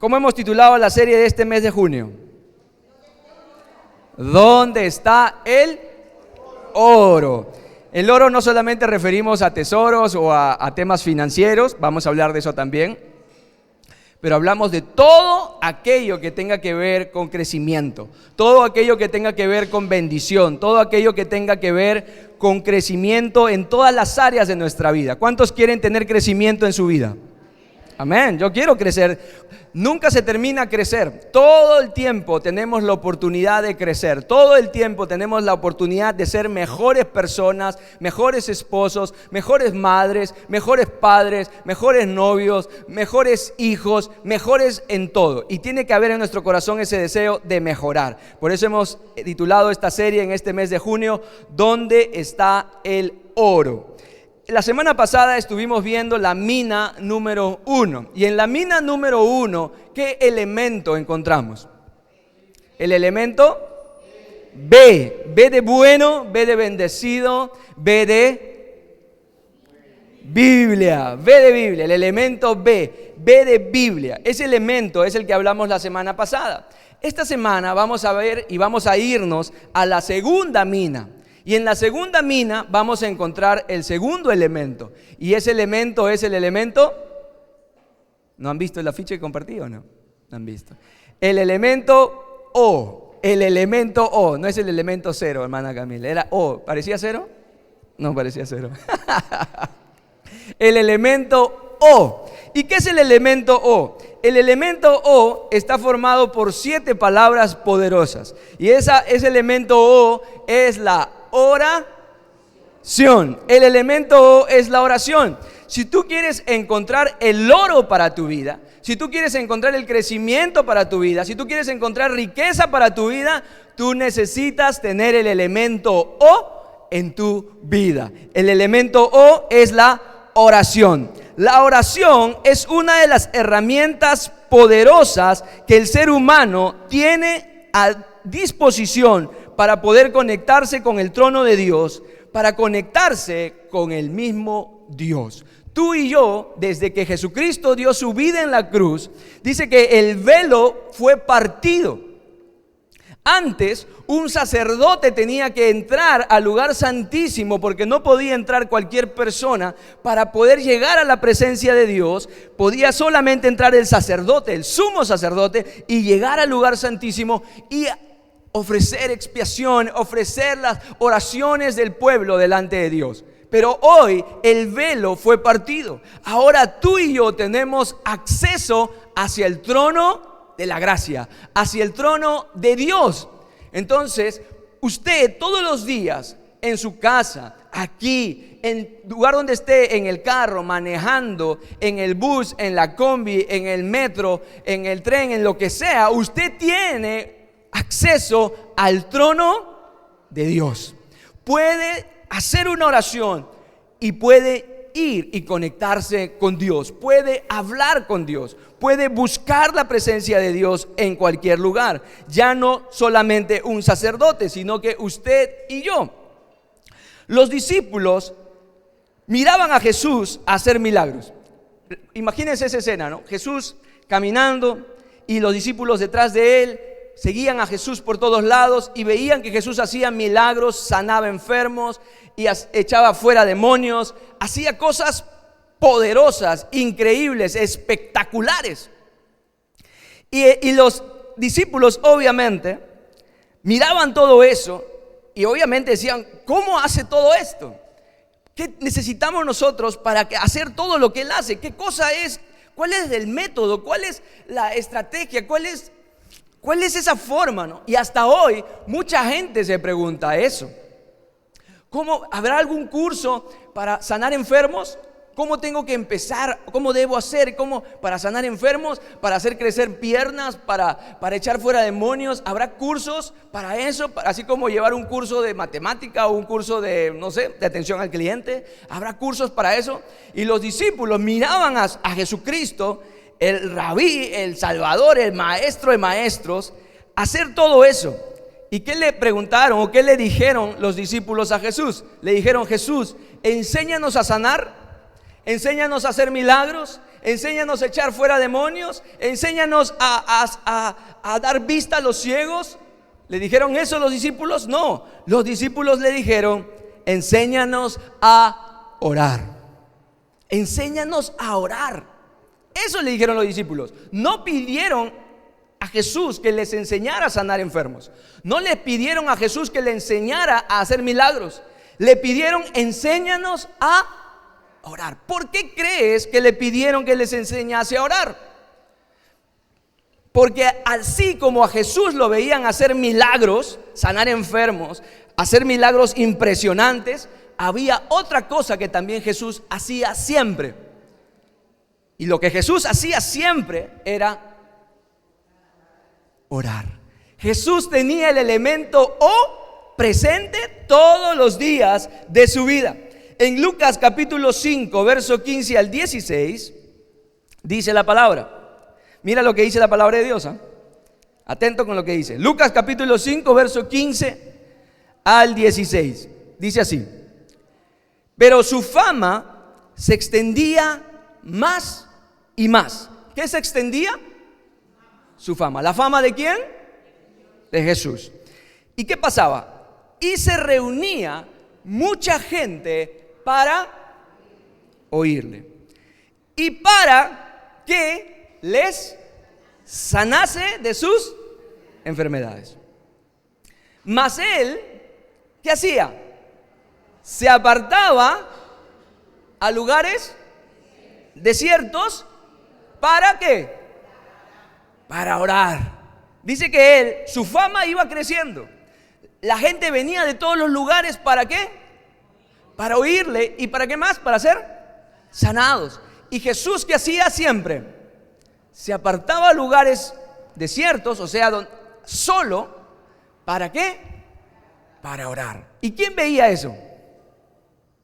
¿Cómo hemos titulado la serie de este mes de junio? ¿Dónde está el oro? El oro no solamente referimos a tesoros o a temas financieros, vamos a hablar de eso también, pero hablamos de todo aquello que tenga que ver con crecimiento, todo aquello que tenga que ver con bendición, todo aquello que tenga que ver con crecimiento en todas las áreas de nuestra vida. ¿Cuántos quieren tener crecimiento en su vida? Amén, yo quiero crecer. Nunca se termina crecer. Todo el tiempo tenemos la oportunidad de crecer. Todo el tiempo tenemos la oportunidad de ser mejores personas, mejores esposos, mejores madres, mejores padres, mejores novios, mejores hijos, mejores en todo. Y tiene que haber en nuestro corazón ese deseo de mejorar. Por eso hemos titulado esta serie en este mes de junio, ¿dónde está el oro? La semana pasada estuvimos viendo la mina número 1. Y en la mina número 1, ¿qué elemento encontramos? El elemento B. B de bueno, B de bendecido, B de Biblia. B de Biblia, el elemento B. B de Biblia. Ese elemento es el que hablamos la semana pasada. Esta semana vamos a ver y vamos a irnos a la segunda mina. Y en la segunda mina vamos a encontrar el segundo elemento. Y ese elemento es el elemento... ¿No han visto el afiche que compartí o no? No han visto. El elemento O. El elemento O. No es el elemento cero, hermana Camila. Era O. ¿Parecía cero? No parecía cero. El elemento O. ¿Y qué es el elemento O? El elemento O está formado por 7 palabras poderosas. Y ese elemento O es la oración. El elemento O es la oración. Si tú quieres encontrar el oro para tu vida, si tú quieres encontrar el crecimiento para tu vida, si tú quieres encontrar riqueza para tu vida, tú necesitas tener el elemento O en tu vida. El elemento O es la oración. La oración es una de las herramientas poderosas que el ser humano tiene a disposición para poder conectarse con el trono de Dios, para conectarse con el mismo Dios. Tú y yo, desde que Jesucristo dio su vida en la cruz, dice que el velo fue partido. Antes, un sacerdote tenía que entrar al lugar santísimo porque no podía entrar cualquier persona. Para poder llegar a la presencia de Dios, podía solamente entrar el sacerdote, el sumo sacerdote, y llegar al lugar santísimo y ofrecer expiación, ofrecer las oraciones del pueblo delante de Dios. Pero hoy el velo fue partido. Ahora tú y yo tenemos acceso hacia el trono de la gracia, hacia el trono de Dios. Entonces, usted todos los días en su casa, aquí, en el lugar donde esté, en el carro, manejando, en el bus, en la combi, en el metro, en el tren, en lo que sea, usted tiene acceso al trono de Dios. Puede hacer una oración y puede ir y conectarse con Dios. Puede hablar con Dios. Puede buscar la presencia de Dios en cualquier lugar. Ya no solamente un sacerdote, sino que usted y yo. Los discípulos miraban a Jesús hacer milagros. Imagínense esa escena, ¿no? Jesús caminando y los discípulos detrás de él. Seguían a Jesús por todos lados y veían que Jesús hacía milagros, sanaba enfermos y echaba fuera demonios, hacía cosas poderosas, increíbles, espectaculares. Y los discípulos obviamente miraban todo eso y obviamente decían, ¿cómo hace todo esto? ¿Qué necesitamos nosotros para hacer todo lo que Él hace? ¿Qué cosa es? ¿Cuál es el método? ¿Cuál es la estrategia? ¿Cuál es esa forma, no? Y hasta hoy mucha gente se pregunta eso. ¿Cómo habrá algún curso para sanar enfermos? ¿Cómo tengo que empezar? ¿Cómo debo hacer? ¿Cómo para sanar enfermos? ¿Para hacer crecer piernas? ¿Para echar fuera demonios? ¿Habrá cursos para eso? Así como llevar un curso de matemática o un curso de, no sé, de atención al cliente. ¿Habrá cursos para eso? Y los discípulos miraban a Jesucristo, el rabí, el salvador, el maestro de maestros, hacer todo eso. ¿Y qué le preguntaron o qué le dijeron los discípulos a Jesús? Le dijeron, Jesús, enséñanos a sanar, enséñanos a hacer milagros, enséñanos a echar fuera demonios, enséñanos a dar vista a los ciegos. ¿Le dijeron eso los discípulos? No, los discípulos le dijeron, enséñanos a orar. Enséñanos a orar. Eso le dijeron los discípulos. No pidieron a Jesús que les enseñara a sanar enfermos. No le pidieron a Jesús que le enseñara a hacer milagros. Le pidieron, enséñanos a orar. ¿Por qué crees que le pidieron que les enseñase a orar? Porque así como a Jesús lo veían hacer milagros, sanar enfermos, hacer milagros impresionantes, había otra cosa que también Jesús hacía siempre. Y lo que Jesús hacía siempre era orar. Jesús tenía el elemento O presente todos los días de su vida. En Lucas capítulo 5, verso 15 al 16, dice la palabra. Mira lo que dice la palabra de Dios, ¿eh? Atento con lo que dice. Lucas capítulo 5, verso 15 al 16. Dice así: pero su fama se extendía más y más. ¿Qué se extendía? Su fama. ¿La fama de quién? De Jesús. ¿Y qué pasaba? Y se reunía mucha gente para oírle y para que les sanase de sus enfermedades. Mas él, ¿qué hacía? Se apartaba a lugares desiertos. ¿Para qué? Para orar. Dice que él, su fama iba creciendo. La gente venía de todos los lugares. ¿Para qué? Para oírle. ¿Y para qué más? Para ser sanados. Y Jesús, ¿qué hacía siempre? Se apartaba a lugares desiertos, o sea, solo. ¿Para qué? Para orar. ¿Y quién veía eso?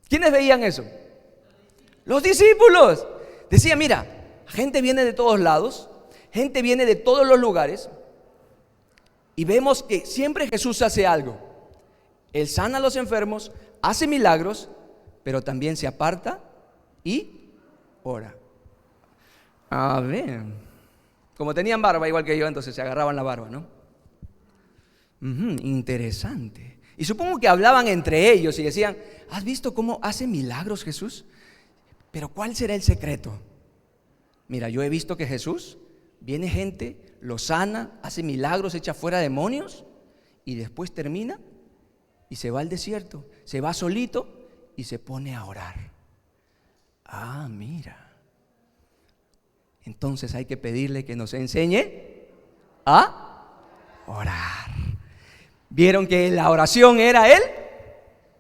¿Quiénes veían eso? Los discípulos. Decía, mira, gente viene de todos lados, gente viene de todos los lugares, y vemos que siempre Jesús hace algo. Él sana a los enfermos, hace milagros, pero también se aparta y ora. A ver, como tenían barba igual que yo, entonces se agarraban la barba, ¿no? Interesante. Y supongo que hablaban entre ellos y decían, ¿has visto cómo hace milagros Jesús? Pero ¿cuál será el secreto? Mira, yo he visto que Jesús, viene gente, lo sana, hace milagros, echa fuera demonios y después termina y se va al desierto, se va solito y se pone a orar. Ah, mira. Entonces hay que pedirle que nos enseñe a orar. ¿Vieron que la oración era el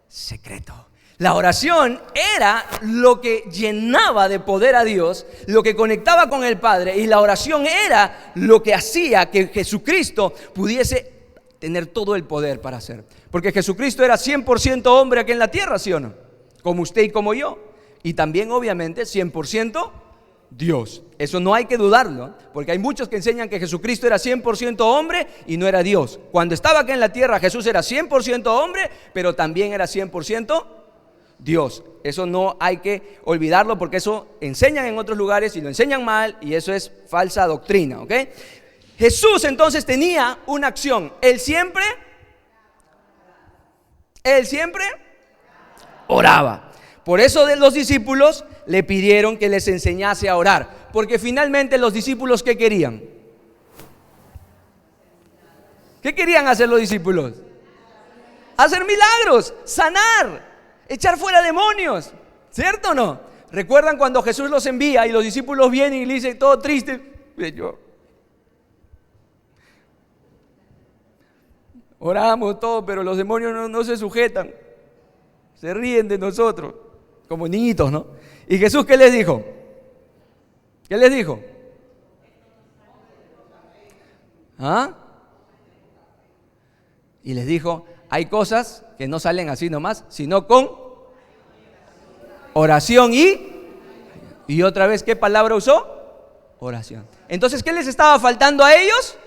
secreto? La oración era lo que llenaba de poder a Dios, lo que conectaba con el Padre, y la oración era lo que hacía que Jesucristo pudiese tener todo el poder para hacer. Porque Jesucristo era 100% hombre aquí en la tierra, ¿sí o no? Como usted y como yo. Y también obviamente 100% Dios. Eso no hay que dudarlo, porque hay muchos que enseñan que Jesucristo era 100% hombre y no era Dios. Cuando estaba aquí en la tierra, Jesús era 100% hombre, pero también era 100% Dios. Eso no hay que olvidarlo, porque eso enseñan en otros lugares y lo enseñan mal, y eso es falsa doctrina, ¿ok? Jesús entonces tenía una acción. Él siempre oraba. Por eso los discípulos le pidieron que les enseñase a orar, porque finalmente los discípulos, ¿qué querían? ¿Qué querían hacer los discípulos? Hacer milagros, sanar, echar fuera demonios, ¿cierto o no? ¿Recuerdan cuando Jesús los envía y los discípulos vienen y le dicen todo triste? Oramos todo, pero los demonios no se sujetan, se ríen de nosotros, como niñitos, ¿no? ¿Y Jesús qué les dijo? ¿Qué les dijo? ¿Ah? Y les dijo, hay cosas que no salen así nomás, sino con oración y otra vez, ¿qué palabra usó? Oración. Entonces, ¿qué les estaba faltando a ellos?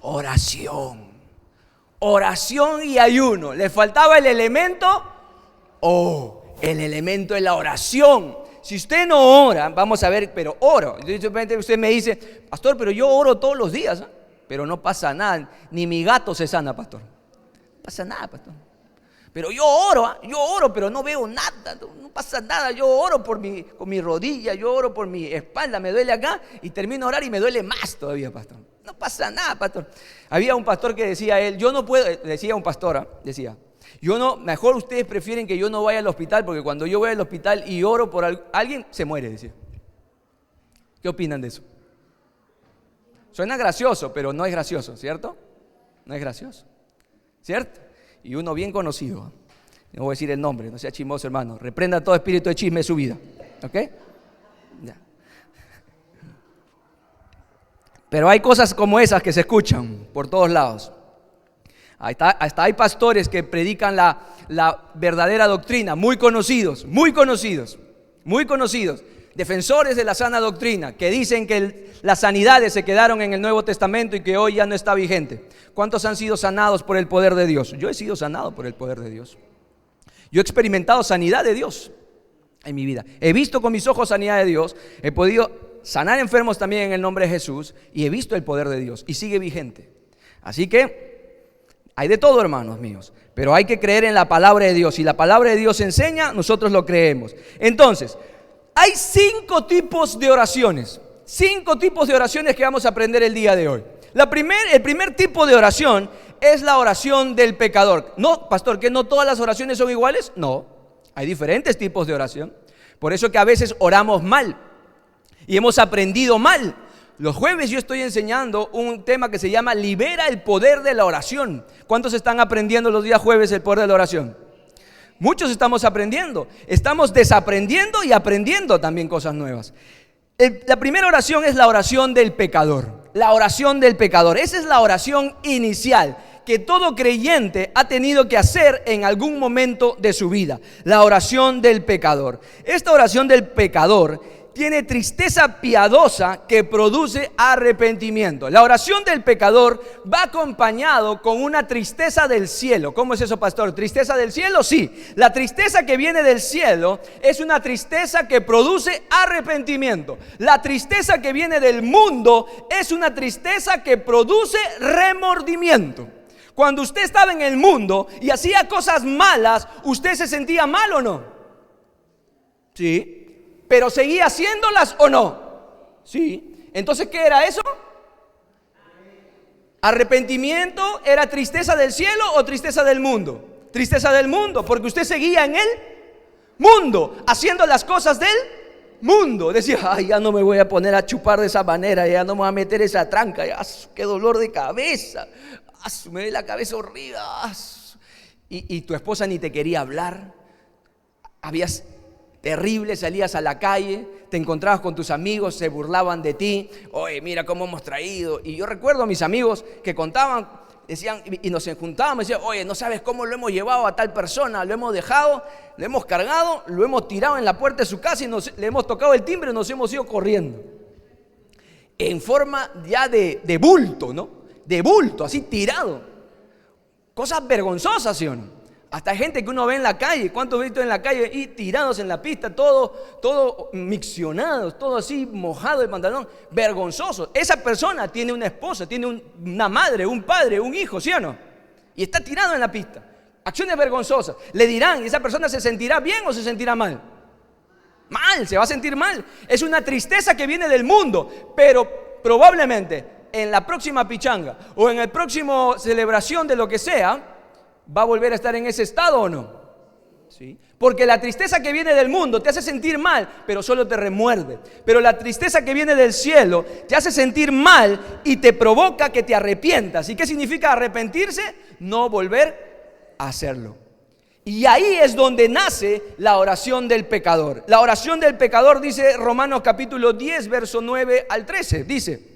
Oración. Oración y ayuno. Les faltaba el elemento, el elemento de la oración. si usted no ora, vamos a ver, pero oro. Entonces usted me dice, pastor, pero yo oro todos los días, ¿eh? Pero no pasa nada, ni mi gato se sana, pastor. No pasa nada, pastor. Pero yo oro, pero no veo nada, no pasa nada. Yo oro con mi rodilla, yo oro por mi espalda, me duele acá y termino de orar y me duele más todavía, pastor. No pasa nada, pastor. Había un pastor que decía él, yo no puedo, decía un pastor, decía, yo no, mejor ustedes prefieren que yo no vaya al hospital porque cuando yo voy al hospital y oro por alguien, se muere, decía. ¿Qué opinan de eso? Suena gracioso, pero no es gracioso, ¿cierto? No es gracioso, ¿cierto? Y uno bien conocido, no voy a decir el nombre, no sea chismoso, hermano, reprenda todo espíritu de chisme de su vida, ¿ok? Ya. Pero hay cosas como esas que se escuchan por todos lados. Hasta hay pastores que predican la verdadera doctrina, muy conocidos, defensores de la sana doctrina, que dicen que las sanidades se quedaron en el Nuevo Testamento y que hoy ya no está vigente. ¿Cuántos han sido sanados por el poder de Dios? Yo he sido sanado por el poder de Dios. Yo he experimentado sanidad de Dios en mi vida. He visto con mis ojos sanidad de Dios. He podido sanar enfermos también en el nombre de Jesús y he visto el poder de Dios y sigue vigente. Así que hay de todo, hermanos míos, pero hay que creer en la palabra de Dios. Si la palabra de Dios enseña, nosotros lo creemos. Entonces, hay 5 tipos de oraciones. 5 tipos de oraciones que vamos a aprender el día de hoy. El primer tipo de oración es la oración del pecador. No, pastor, ¿que no todas las oraciones son iguales? No, hay diferentes tipos de oración. Por eso que a veces oramos mal y hemos aprendido mal. Los jueves yo estoy enseñando un tema que se llama Libera el poder de la oración. ¿Cuántos están aprendiendo los días jueves el poder de la oración? Muchos estamos aprendiendo, estamos desaprendiendo y aprendiendo también cosas nuevas. La primera oración es la oración del pecador. La oración del pecador, esa es la oración inicial que todo creyente ha tenido que hacer en algún momento de su vida. La oración del pecador. Esta oración del pecador tiene tristeza piadosa que produce arrepentimiento. La oración del pecador va acompañado con una tristeza del cielo. ¿Cómo es eso, pastor? ¿Tristeza del cielo? Sí. La tristeza que viene del cielo es una tristeza que produce arrepentimiento. La tristeza que viene del mundo es una tristeza que produce remordimiento. Cuando usted estaba en el mundo y hacía cosas malas, ¿usted se sentía mal o no? Sí. ¿Pero seguía haciéndolas o no? Sí. Entonces, ¿qué era eso? ¿Arrepentimiento era tristeza del cielo o tristeza del mundo? Tristeza del mundo, porque usted seguía en el mundo, haciendo las cosas del mundo. Decía, ay, ya no me voy a poner a chupar de esa manera, ya no me voy a meter esa tranca, ya, qué dolor de cabeza, me duele la cabeza horrible. Y tu esposa ni te quería hablar, habías terrible, salías a la calle, te encontrabas con tus amigos, se burlaban de ti. Oye, mira cómo hemos traído. Y yo recuerdo a mis amigos que contaban, decían, y nos juntábamos, decían, oye, no sabes cómo lo hemos llevado a tal persona, lo hemos dejado, lo hemos cargado, lo hemos tirado en la puerta de su casa y le hemos tocado el timbre y nos hemos ido corriendo. En forma ya de bulto, ¿no? De bulto, así tirado. Cosas vergonzosas, ¿sí o no? Hasta gente que uno ve en la calle, ¿cuántos he visto en la calle? Y tirados en la pista, todo miccionados, todo así mojado el pantalón, vergonzoso. Esa persona tiene una esposa, tiene una madre, un padre, un hijo, ¿sí o no? Y está tirado en la pista. Acciones vergonzosas. Le dirán, ¿y esa persona se sentirá bien o se sentirá mal? Mal, se va a sentir mal. Es una tristeza que viene del mundo, pero probablemente en la próxima pichanga o en el próximo celebración de lo que sea, ¿va a volver a estar en ese estado o no? ¿Sí? Porque la tristeza que viene del mundo te hace sentir mal, pero solo te remuerde. Pero la tristeza que viene del cielo te hace sentir mal y te provoca que te arrepientas. ¿Y qué significa arrepentirse? No volver a hacerlo. Y ahí es donde nace la oración del pecador. La oración del pecador dice Romanos capítulo 10, verso 9 al 13. Dice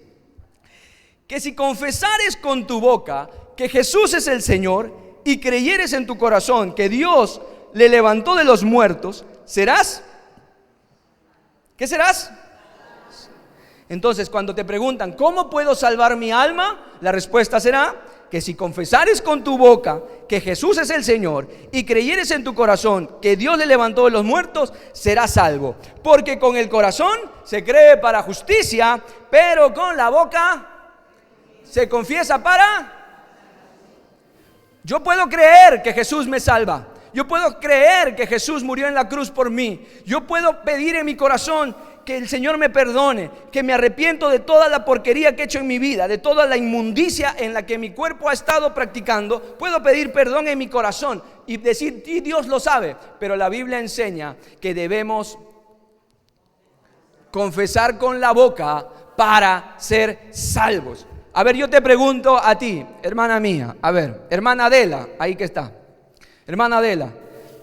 que si confesares con tu boca que Jesús es el Señor y creyeres en tu corazón que Dios le levantó de los muertos, serás. ¿Qué serás? Entonces, cuando te preguntan, ¿cómo puedo salvar mi alma? La respuesta será, que si confesares con tu boca que Jesús es el Señor y creyeres en tu corazón que Dios le levantó de los muertos, serás salvo. Porque con el corazón se cree para justicia, pero con la boca se confiesa para... Yo puedo creer que Jesús me salva. Yo puedo creer que Jesús murió en la cruz por mí. Yo puedo pedir en mi corazón que el Señor me perdone, que me arrepiento de toda la porquería que he hecho en mi vida, de toda la inmundicia en la que mi cuerpo ha estado practicando. Puedo pedir perdón en mi corazón y decir, sí, Dios lo sabe. Pero la Biblia enseña que debemos confesar con la boca para ser salvos. A ver, yo te pregunto a ti, hermana mía, a ver, hermana Adela, ahí que está. Hermana Adela,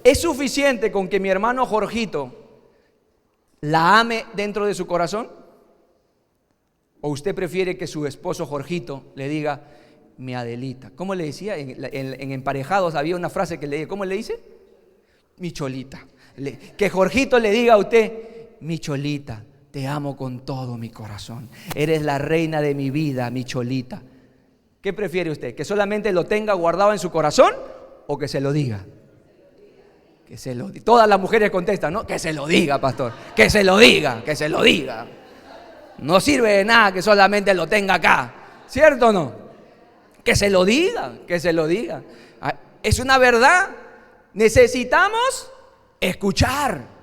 ¿es suficiente con que mi hermano Jorgito la ame dentro de su corazón? ¿O usted prefiere que su esposo Jorgito le diga, mi Adelita? ¿Cómo le decía? En Emparejados había una frase que le dice, ¿cómo le dice? Mi Cholita. Que Jorgito le diga a usted, mi Cholita, te amo con todo mi corazón. Eres la reina de mi vida, mi Cholita. ¿Qué prefiere usted? ¿Que solamente lo tenga guardado en su corazón o que se lo diga? Que se lo diga. Todas las mujeres contestan, ¿no? Que se lo diga, pastor. Que se lo diga, que se lo diga. No sirve de nada que solamente lo tenga acá. ¿Cierto o no? Que se lo diga, que se lo diga. Es una verdad. Necesitamos escuchar.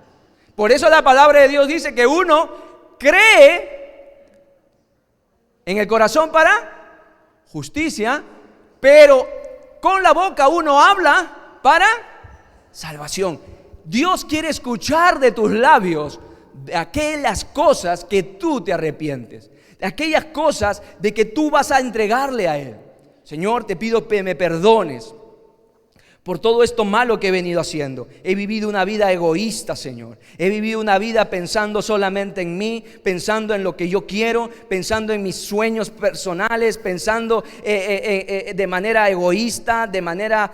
Por eso la palabra de Dios dice que uno cree en el corazón para justicia, pero con la boca uno habla para salvación. Dios quiere escuchar de tus labios de aquellas cosas que tú te arrepientes, de aquellas cosas de que tú vas a entregarle a Él. Señor, te pido que me perdones por todo esto malo que he venido haciendo. He vivido una vida egoísta, Señor. He vivido una vida pensando solamente en mí, pensando en lo que yo quiero, pensando en mis sueños personales, pensando de manera egoísta, de manera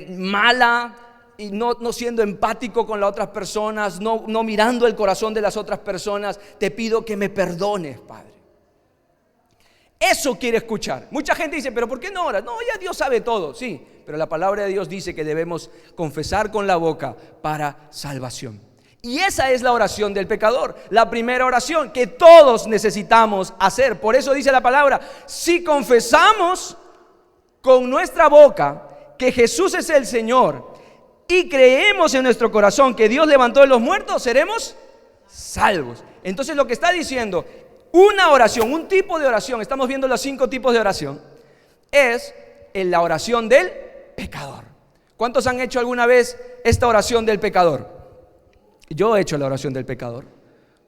mala, y no siendo empático con las otras personas, no mirando el corazón de las otras personas. Te pido que me perdones, Padre. Eso quiere escuchar. Mucha gente dice, pero ¿por qué no oras? No, ya Dios sabe todo. Sí, pero la palabra de Dios dice que debemos confesar con la boca para salvación. Y esa es la oración del pecador, la primera oración que todos necesitamos hacer. Por eso dice la palabra, si confesamos con nuestra boca que Jesús es el Señor y creemos en nuestro corazón que Dios levantó de los muertos, seremos salvos. Entonces lo que está diciendo, una oración, un tipo de oración, estamos viendo los 5 tipos de oración, es la oración del pecador. ¿Cuántos han hecho alguna vez esta oración del pecador? Yo he hecho la oración del pecador.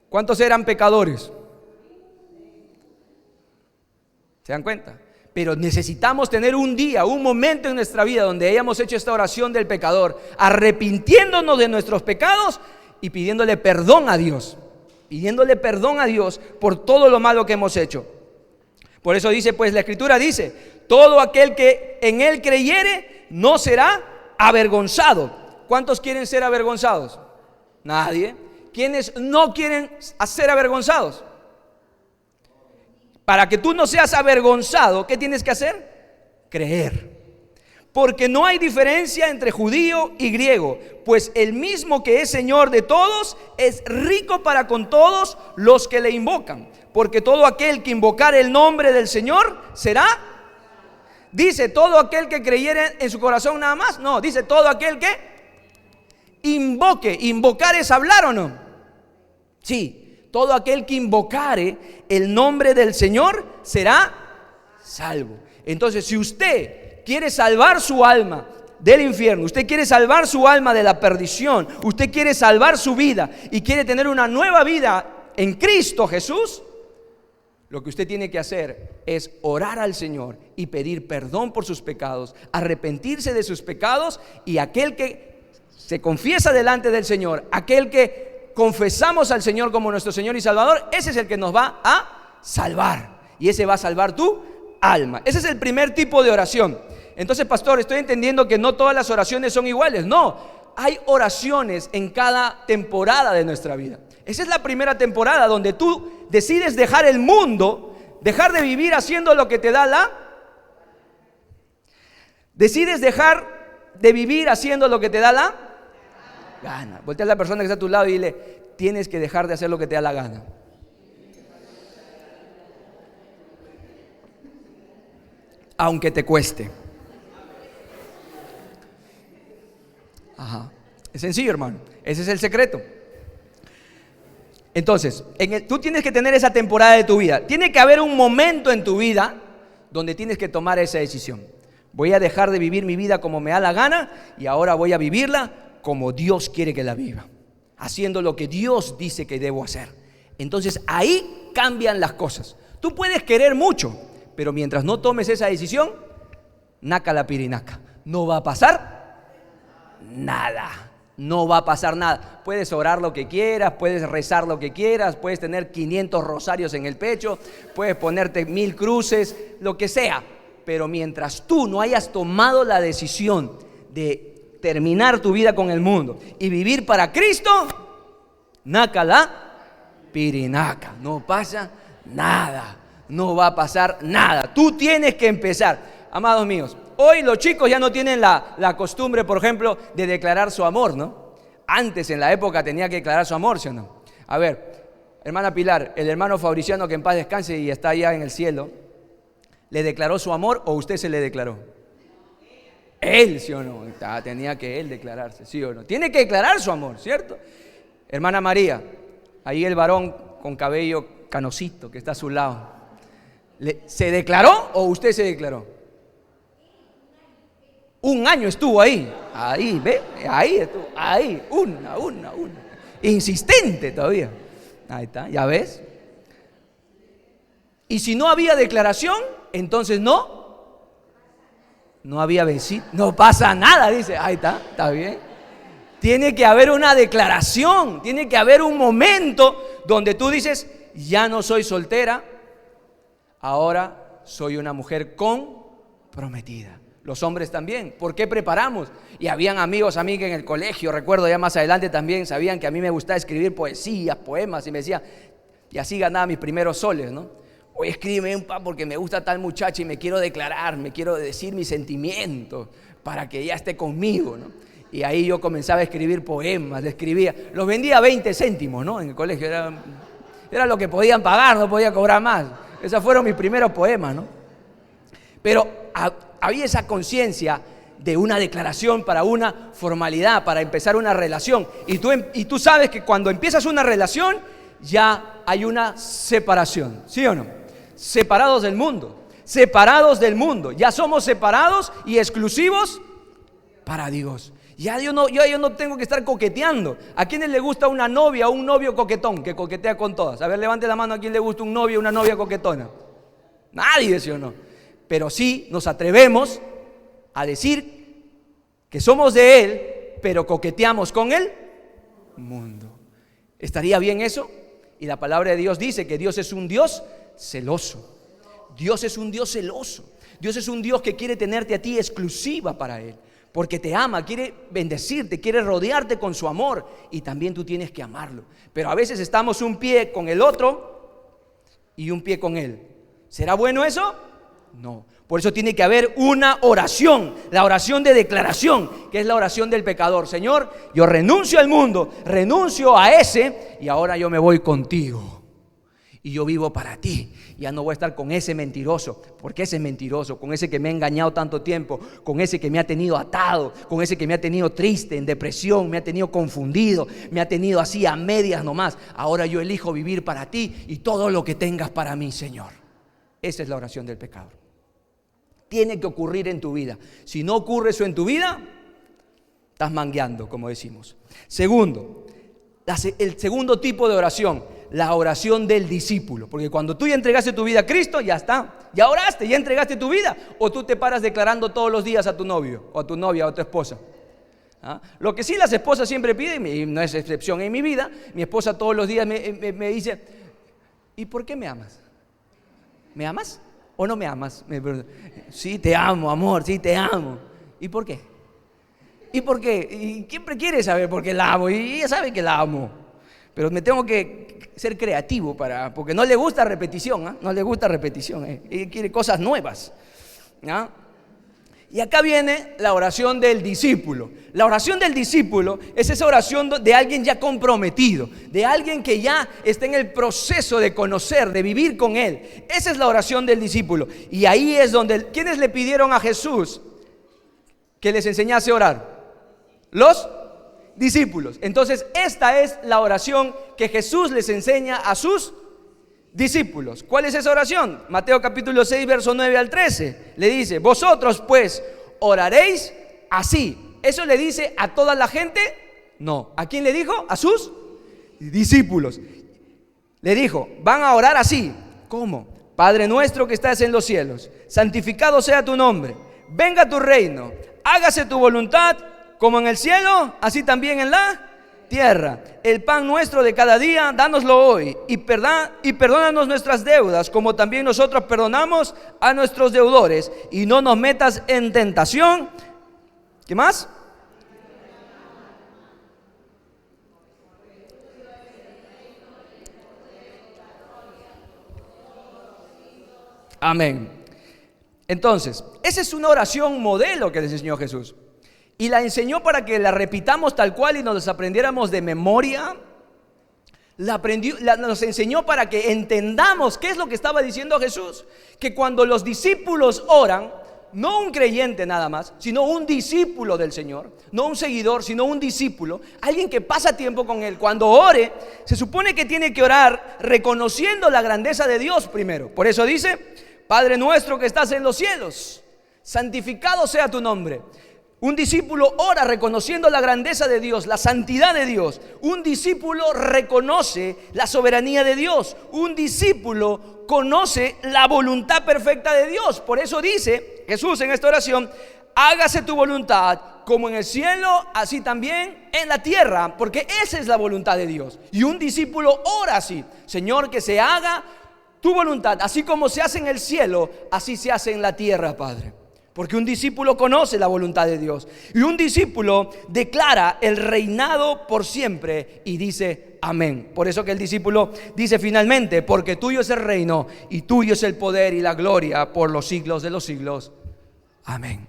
¿Cuántos eran pecadores? ¿Se dan cuenta? Pero necesitamos tener un día, un momento en nuestra vida donde hayamos hecho esta oración del pecador, arrepintiéndonos de nuestros pecados y pidiéndole perdón a Dios. Pidiéndole perdón a Dios por todo lo malo que hemos hecho. Por eso dice, pues la Escritura dice, todo aquel que en Él creyere no será avergonzado. ¿Cuántos quieren ser avergonzados? Nadie. ¿Quiénes no quieren ser avergonzados? Para que tú no seas avergonzado, ¿qué tienes que hacer? Creer. Porque no hay diferencia entre judío y griego, pues el mismo que es Señor de todos es rico para con todos los que le invocan. Porque todo aquel que invocare el nombre del Señor será. Dice todo aquel que creyere en su corazón nada más. No, dice todo aquel que invoque. ¿Invocar es hablar o no? Sí, todo aquel que invocare el nombre del Señor será salvo. Entonces, si usted quiere salvar su alma del infierno, usted quiere salvar su alma de la perdición, usted quiere salvar su vida y quiere tener una nueva vida en Cristo Jesús, lo que usted tiene que hacer es orar al Señor y pedir perdón por sus pecados, arrepentirse de sus pecados, y aquel que se confiesa delante del Señor, aquel que confesamos al Señor como nuestro Señor y Salvador, ese es el que nos va a salvar, y ese va a salvar tu alma. Ese es el primer tipo de oración. Entonces, pastor, estoy entendiendo que no todas las oraciones son iguales. No, hay oraciones en cada temporada de nuestra vida. Esa es la primera temporada donde tú decides dejar el mundo, dejar de vivir haciendo lo que te da Decides dejar de vivir haciendo lo que te da la gana. Voltea a la persona que está a tu lado y dile, tienes que dejar de hacer lo que te da la gana. Aunque te cueste. Ajá. Es sencillo, hermano. Ese es el secreto. Entonces, tú tienes que tener esa temporada de tu vida. Tiene que haber un momento en tu vida donde tienes que tomar esa decisión. Voy a dejar de vivir mi vida como me da la gana y ahora voy a vivirla como Dios quiere que la viva, haciendo lo que Dios dice que debo hacer. Entonces ahí cambian las cosas. Tú puedes querer mucho, pero mientras no tomes esa decisión, naca la pirinaca, no va a pasar nada. No va a pasar nada. Puedes orar lo que quieras, puedes rezar lo que quieras, puedes tener 500 rosarios en el pecho, puedes ponerte 1000 cruces, lo que sea. Pero mientras tú no hayas tomado la decisión de terminar tu vida con el mundo y vivir para Cristo, naca la pirinaca, no pasa nada, no va a pasar nada. Tú tienes que empezar, amados míos. Hoy los chicos ya no tienen la costumbre, por ejemplo, de declarar su amor, ¿no? Antes, en la época, tenía que declarar su amor, ¿sí o no? A ver, hermana Pilar, el hermano Fabriciano, que en paz descanse y está allá en el cielo, ¿le declaró su amor o usted se le declaró? Él, ¿sí o no? Tenía que él declararse, ¿sí o no? Tiene que declarar su amor, ¿cierto? Hermana María, ahí el varón con cabello canosito que está a su lado, ¿se declaró o usted se declaró? Un año estuvo ahí, ¿ve? Ahí estuvo, ahí, una. Insistente todavía. Ahí está, ¿ya ves? Y si no había declaración, entonces no había besito, no pasa nada, dice. Ahí está bien. Tiene que haber una declaración, tiene que haber un momento donde tú dices, ya no soy soltera, ahora soy una mujer comprometida. Los hombres también. ¿Por qué preparamos? Y habían amigos a mí que en el colegio, recuerdo ya más adelante también, sabían que a mí me gustaba escribir poesías, poemas, y me decía, y así ganaba mis primeros soles, ¿no? Oye, escríbeme un pa porque me gusta tal muchacha y me quiero declarar, me quiero decir mis sentimientos para que ella esté conmigo, ¿no? Y ahí yo comenzaba a escribir poemas, le escribía, los vendía a 20 céntimos, ¿no? En el colegio era lo que podían pagar, no podía cobrar más. Esos fueron mis primeros poemas, ¿no? Pero había esa conciencia de una declaración para una formalidad, para empezar una relación. Y tú sabes que cuando empiezas una relación ya hay una separación, ¿sí o no? Separados del mundo, ya somos separados y exclusivos para Dios. Ya yo no tengo que estar coqueteando. ¿A quiénes le gusta una novia o un novio coquetón que coquetea con todas? A ver, levante la mano a quién le gusta un novio o una novia coquetona. Nadie, ¿sí o no? Pero sí nos atrevemos a decir que somos de Él, pero coqueteamos con el mundo. ¿Estaría bien eso? Y la palabra de Dios dice que Dios es un Dios celoso. Dios es un Dios celoso. Dios es un Dios que quiere tenerte a ti exclusiva para Él, porque te ama, quiere bendecirte, quiere rodearte con su amor, y también tú tienes que amarlo. Pero a veces estamos un pie con el otro y un pie con Él. ¿Será bueno eso? No. Por eso tiene que haber una oración, la oración de declaración, que es la oración del pecador. Señor, yo renuncio al mundo, renuncio a ese, y ahora yo me voy contigo. Y yo vivo para ti. Ya no voy a estar con ese mentiroso, porque ese es mentiroso, con ese que me ha engañado tanto tiempo, con ese que me ha tenido atado, con ese que me ha tenido triste, en depresión, me ha tenido confundido, me ha tenido así a medias nomás. Ahora yo elijo vivir para ti y todo lo que tengas para mí, Señor. Esa es la oración del pecador. Tiene que ocurrir en tu vida. Si no ocurre eso en tu vida, estás mangueando, como decimos. Segundo, el segundo tipo de oración, la oración del discípulo. Porque cuando tú ya entregaste tu vida a Cristo, ya está. Ya oraste, ya entregaste tu vida. O tú te paras declarando todos los días a tu novio, o a tu novia, o a tu esposa. Lo que sí las esposas siempre piden, y no es excepción en mi vida, mi esposa todos los días me dice, ¿y por qué me amas? ¿Me amas o no me amas? Sí, te amo, amor, sí, te amo. ¿Y por qué? ¿Y por qué? Y siempre quiere saber por qué la amo, y ella sabe que la amo. Pero me tengo que ser creativo porque no le gusta repetición, no le gusta repetición. Ella quiere cosas nuevas. Y acá viene la oración del discípulo. La oración del discípulo es esa oración de alguien ya comprometido, de alguien que ya está en el proceso de conocer, de vivir con Él. Esa es la oración del discípulo. Y ahí es donde, ¿quiénes le pidieron a Jesús que les enseñase a orar? Los discípulos. Entonces esta es la oración que Jesús les enseña a sus discípulos. ¿Cuál es esa oración? Mateo capítulo 6 verso 9 al 13 le dice: vosotros pues oraréis así. ¿Eso le dice a toda la gente? No. ¿A quién le dijo? A sus discípulos. Le dijo: van a orar así. ¿Cómo? Padre nuestro que estás en los cielos, santificado sea tu nombre, venga tu reino, hágase tu voluntad como en el cielo, así también en la tierra. El pan nuestro de cada día, dánoslo hoy, y perdónanos nuestras deudas, como también nosotros perdonamos a nuestros deudores, y no nos metas en tentación. ¿Qué más? Amén. Entonces, esa es una oración modelo que les enseñó Jesús. Y la enseñó para que la repitamos tal cual y nos aprendiéramos de memoria. Nos enseñó para que entendamos qué es lo que estaba diciendo Jesús. Que cuando los discípulos oran, no un creyente nada más, sino un discípulo del Señor, no un seguidor, sino un discípulo, alguien que pasa tiempo con Él, cuando ore, se supone que tiene que orar reconociendo la grandeza de Dios primero. Por eso dice: Padre nuestro que estás en los cielos, santificado sea tu nombre. Un discípulo ora reconociendo la grandeza de Dios, la santidad de Dios. Un discípulo reconoce la soberanía de Dios. Un discípulo conoce la voluntad perfecta de Dios. Por eso dice Jesús en esta oración: hágase tu voluntad como en el cielo, así también en la tierra, porque esa es la voluntad de Dios. Y un discípulo ora así: Señor, que se haga tu voluntad, así como se hace en el cielo, así se hace en la tierra, Padre. Porque un discípulo conoce la voluntad de Dios. Y un discípulo declara el reinado por siempre y dice amén. Por eso que el discípulo dice finalmente: porque tuyo es el reino y tuyo es el poder y la gloria por los siglos de los siglos. Amén.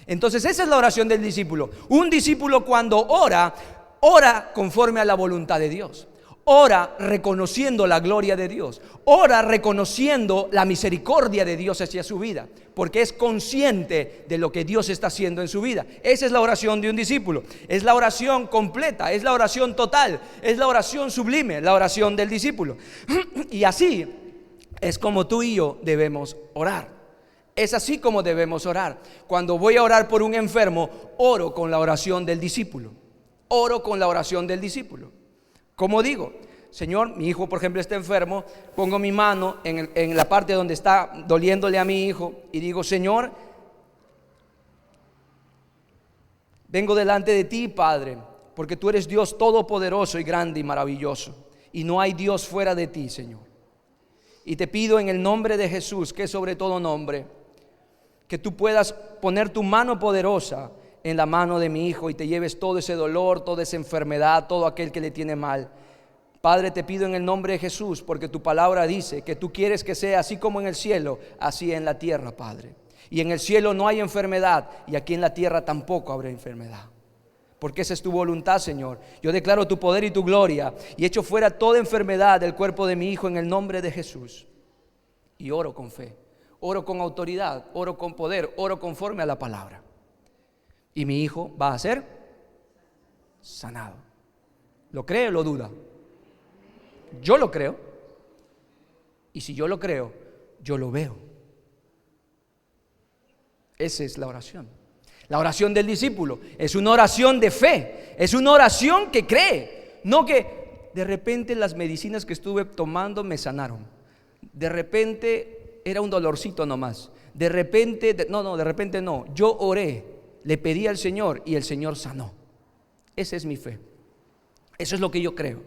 Entonces esa es la oración del discípulo. Un discípulo cuando ora, ora conforme a la voluntad de Dios. Ora reconociendo la gloria de Dios. Ora reconociendo la misericordia de Dios hacia su vida, porque es consciente de lo que Dios está haciendo en su vida. Esa es la oración de un discípulo. Es la oración completa, es la oración total, es la oración sublime, la oración del discípulo. Y así es como tú y yo debemos orar. Es así como debemos orar. Cuando voy a orar por un enfermo, oro con la oración del discípulo. Oro con la oración del discípulo. Como digo: Señor, mi hijo por ejemplo está enfermo, pongo mi mano en la parte donde está doliéndole a mi hijo y digo: Señor, vengo delante de ti, Padre, porque tú eres Dios todopoderoso y grande y maravilloso, y no hay Dios fuera de ti, Señor. Y te pido en el nombre de Jesús, que es sobre todo nombre, que tú puedas poner tu mano poderosa en la mano de mi hijo y te lleves todo ese dolor, toda esa enfermedad, todo aquel que le tiene mal. Padre, te pido en el nombre de Jesús, porque tu palabra dice que tú quieres que sea así como en el cielo, así en la tierra, Padre. Y en el cielo no hay enfermedad, y aquí en la tierra tampoco habrá enfermedad, porque esa es tu voluntad, Señor. Yo declaro tu poder y tu gloria, y echo fuera toda enfermedad del cuerpo de mi hijo en el nombre de Jesús. Y oro con fe, oro con autoridad, oro con poder, oro conforme a la palabra. Y mi hijo va a ser sanado. ¿Lo cree o lo duda? Yo lo creo. Y si yo lo creo, yo lo veo. Esa es la oración. La oración del discípulo es una oración de fe. Es una oración que cree. No que de repente las medicinas que estuve tomando me sanaron. De repente era un dolorcito nomás. De repente no. Yo oré. Le pedí al Señor y el Señor sanó. Esa es mi fe. Eso es lo que yo creo.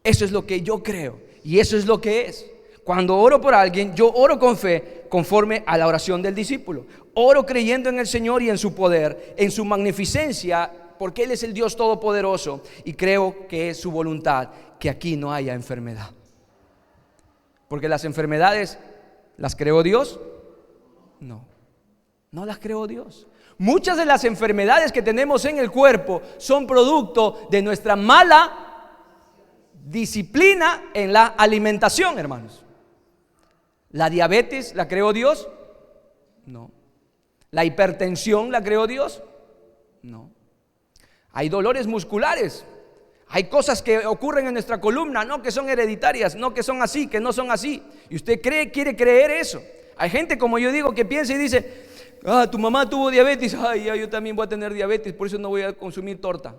Eso es lo que yo creo. Y eso es lo que es. Cuando oro por alguien, yo oro con fe conforme a la oración del discípulo. Oro creyendo en el Señor y en su poder, en su magnificencia, porque Él es el Dios todopoderoso. Y creo que es su voluntad que aquí no haya enfermedad. Porque las enfermedades, ¿las creó Dios? No. no las creó Dios. Muchas de las enfermedades que tenemos en el cuerpo son producto de nuestra mala disciplina en la alimentación, hermanos. ¿La diabetes la creó Dios? No. ¿La hipertensión la creó Dios? No. Hay dolores musculares. Hay cosas que ocurren en nuestra columna, no que son hereditarias, no que son así, que no son así. Y usted quiere creer eso. Hay gente, como yo digo, que piensa y dice: tu mamá tuvo diabetes, ya yo también voy a tener diabetes, por eso no voy a consumir torta.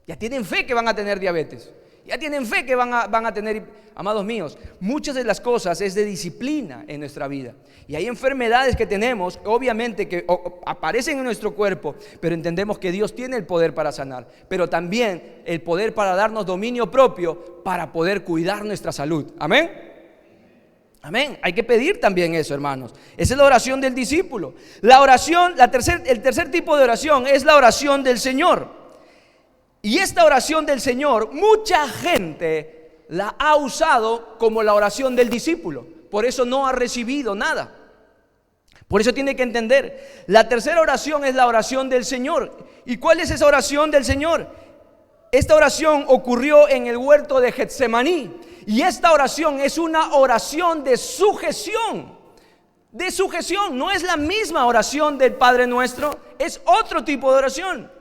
Ya tienen fe que van a tener diabetes. Ya tienen fe que van a tener, amados míos. Muchas de las cosas es de disciplina en nuestra vida. Y hay enfermedades que tenemos, obviamente, que aparecen en nuestro cuerpo, pero entendemos que Dios tiene el poder para sanar, pero también el poder para darnos dominio propio para poder cuidar nuestra salud. Amén. Amén. Hay que pedir también eso, hermanos. Esa es la oración del discípulo. La oración, el tercer tipo de oración es la oración del Señor. Y esta oración del Señor, mucha gente la ha usado como la oración del discípulo. Por eso no ha recibido nada. Por eso tiene que entender, la tercera oración es la oración del Señor. ¿Y cuál es esa oración del Señor? Esta oración ocurrió en el huerto de Getsemaní. Y esta oración es una oración de sujeción. De sujeción, no es la misma oración del Padre Nuestro, es otro tipo de oración.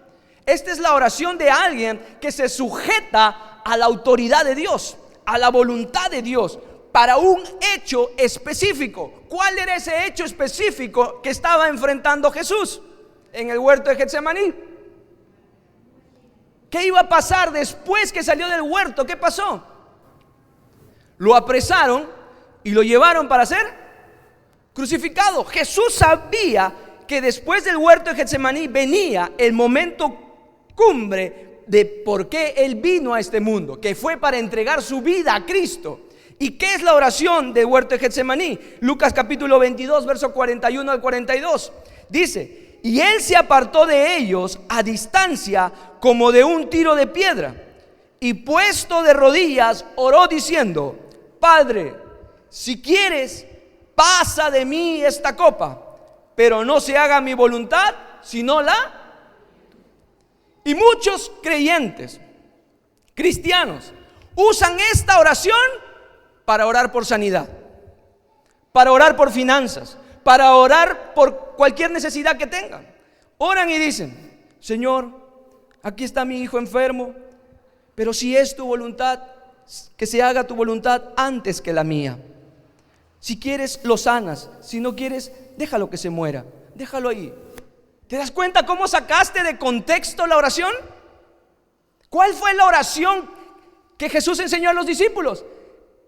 Esta es la oración de alguien que se sujeta a la autoridad de Dios, a la voluntad de Dios, para un hecho específico. ¿Cuál era ese hecho específico que estaba enfrentando Jesús en el huerto de Getsemaní? ¿Qué iba a pasar después que salió del huerto? ¿Qué pasó? Lo apresaron y lo llevaron para ser crucificado. Jesús sabía que después del huerto de Getsemaní venía el momento cumbre de por qué Él vino a este mundo, que fue para entregar su vida a Cristo. ¿Y qué es la oración del huerto de Getsemaní? Lucas capítulo 22, verso 41 al 42. Dice: y Él se apartó de ellos a distancia como de un tiro de piedra, y puesto de rodillas oró diciendo: Padre, si quieres, pasa de mí esta copa, pero no se haga mi voluntad, sino la... Y muchos creyentes, cristianos, usan esta oración para orar por sanidad, para orar por finanzas, para orar por cualquier necesidad que tengan. Oran y dicen: Señor, aquí está mi hijo enfermo, pero si es tu voluntad, que se haga tu voluntad antes que la mía. Si quieres, lo sanas. Si no quieres, déjalo que se muera. Déjalo ahí. ¿Te das cuenta cómo sacaste de contexto la oración? ¿Cuál fue la oración que Jesús enseñó a los discípulos?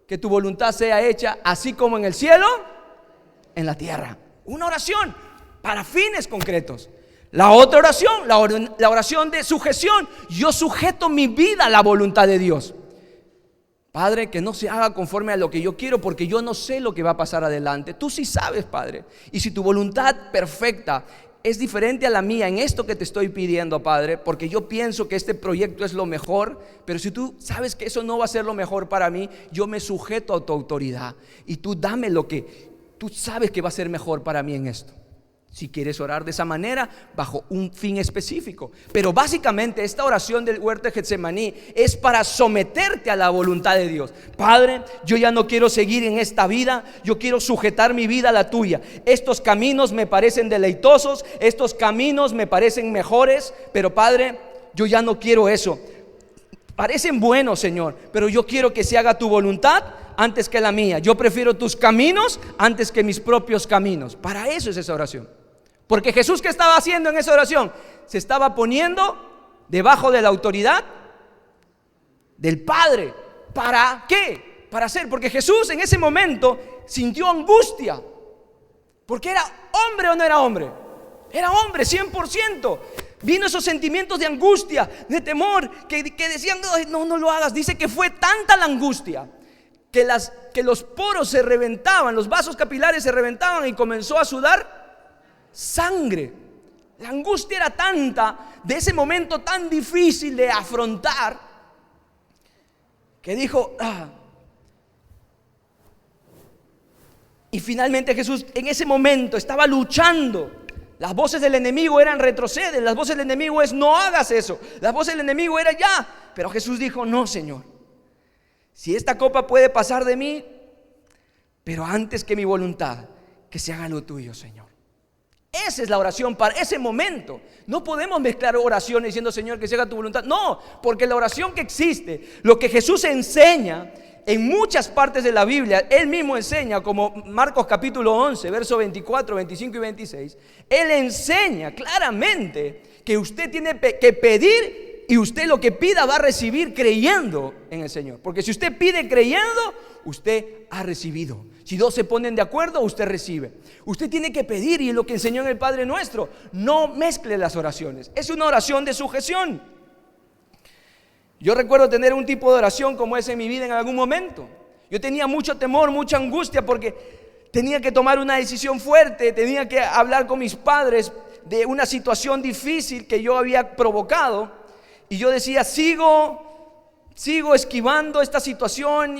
Que tu voluntad sea hecha así como en el cielo, en la tierra. Una oración para fines concretos. La otra oración, la oración de sujeción. Yo sujeto mi vida a la voluntad de Dios. Padre, que no se haga conforme a lo que yo quiero, porque yo no sé lo que va a pasar adelante. Tú sí sabes, Padre. Y si tu voluntad perfecta es diferente a la mía en esto que te estoy pidiendo, Padre, porque yo pienso que este proyecto es lo mejor, pero si tú sabes que eso no va a ser lo mejor para mí, yo me sujeto a tu autoridad y tú dame lo que tú sabes que va a ser mejor para mí en esto. Si quieres orar de esa manera, bajo un fin específico. Pero básicamente esta oración del huerto de Getsemaní es para someterte a la voluntad de Dios. Padre, yo ya no quiero seguir en esta vida, yo quiero sujetar mi vida a la tuya. Estos caminos me parecen deleitosos, estos caminos me parecen mejores, pero Padre, yo ya no quiero eso. Parecen buenos, Señor, pero yo quiero que se haga tu voluntad antes que la mía. Yo prefiero tus caminos antes que mis propios caminos. Para eso es esa oración. Porque Jesús, ¿qué estaba haciendo en esa oración? Se estaba poniendo debajo de la autoridad del Padre. ¿Para qué? Para hacer, porque Jesús en ese momento sintió angustia. Porque ¿era hombre o no era hombre? Era hombre, 100%. Vino esos sentimientos de angustia, de temor, que decían: no lo hagas. Dice que fue tanta la angustia que los poros se reventaban, los vasos capilares se reventaban y comenzó a sudar sangre. La angustia era tanta, de ese momento tan difícil de afrontar, que dijo: y finalmente Jesús en ese momento estaba luchando Las voces del enemigo eran retrocede, las voces del enemigo es no hagas eso, las voces del enemigo era ya. Pero Jesús dijo, no, Señor, si esta copa puede pasar de mí, pero antes que mi voluntad, que se haga lo tuyo, Señor. Esa es la oración para ese momento. No podemos mezclar oraciones diciendo, Señor, que se haga tu voluntad. No, porque la oración que existe, lo que Jesús enseña en muchas partes de la Biblia, Él mismo enseña, como Marcos capítulo 11, versos 24, 25 y 26. Él enseña claramente que usted tiene que pedir y usted lo que pida va a recibir creyendo en el Señor. Porque si usted pide creyendo, usted ha recibido. Si dos se ponen de acuerdo, usted recibe. Usted tiene que pedir, y es lo que enseñó en el Padre Nuestro. No mezcle las oraciones. Es una oración de sujeción. Yo recuerdo tener un tipo de oración como ese en mi vida en algún momento. Yo tenía mucho temor, mucha angustia, porque tenía que tomar una decisión fuerte. Tenía que hablar con mis padres de una situación difícil que yo había provocado. Y yo decía, sigo esquivando esta situación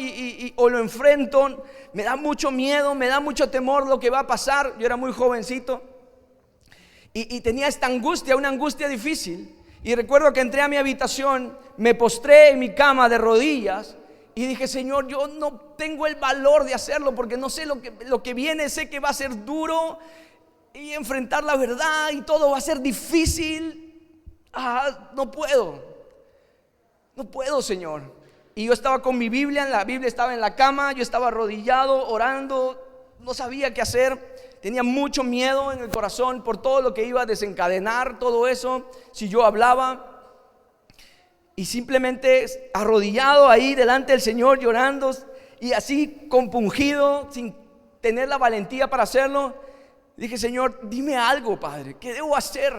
o lo enfrento. Me da mucho miedo, me da mucho temor lo que va a pasar. Yo era muy jovencito y tenía esta angustia, una angustia difícil. Y recuerdo que entré a mi habitación, me postré en mi cama de rodillas y dije, Señor, yo no tengo el valor de hacerlo porque no sé lo que viene. Sé que va a ser duro y enfrentar la verdad y todo va a ser difícil. No puedo, Señor. Y yo estaba con mi Biblia, la Biblia estaba en la cama, yo estaba arrodillado, orando, no sabía qué hacer. Tenía mucho miedo en el corazón por todo lo que iba a desencadenar todo eso si yo hablaba. Y simplemente arrodillado ahí delante del Señor, llorando y así compungido, sin tener la valentía para hacerlo, dije, Señor, dime algo, Padre, ¿qué debo hacer?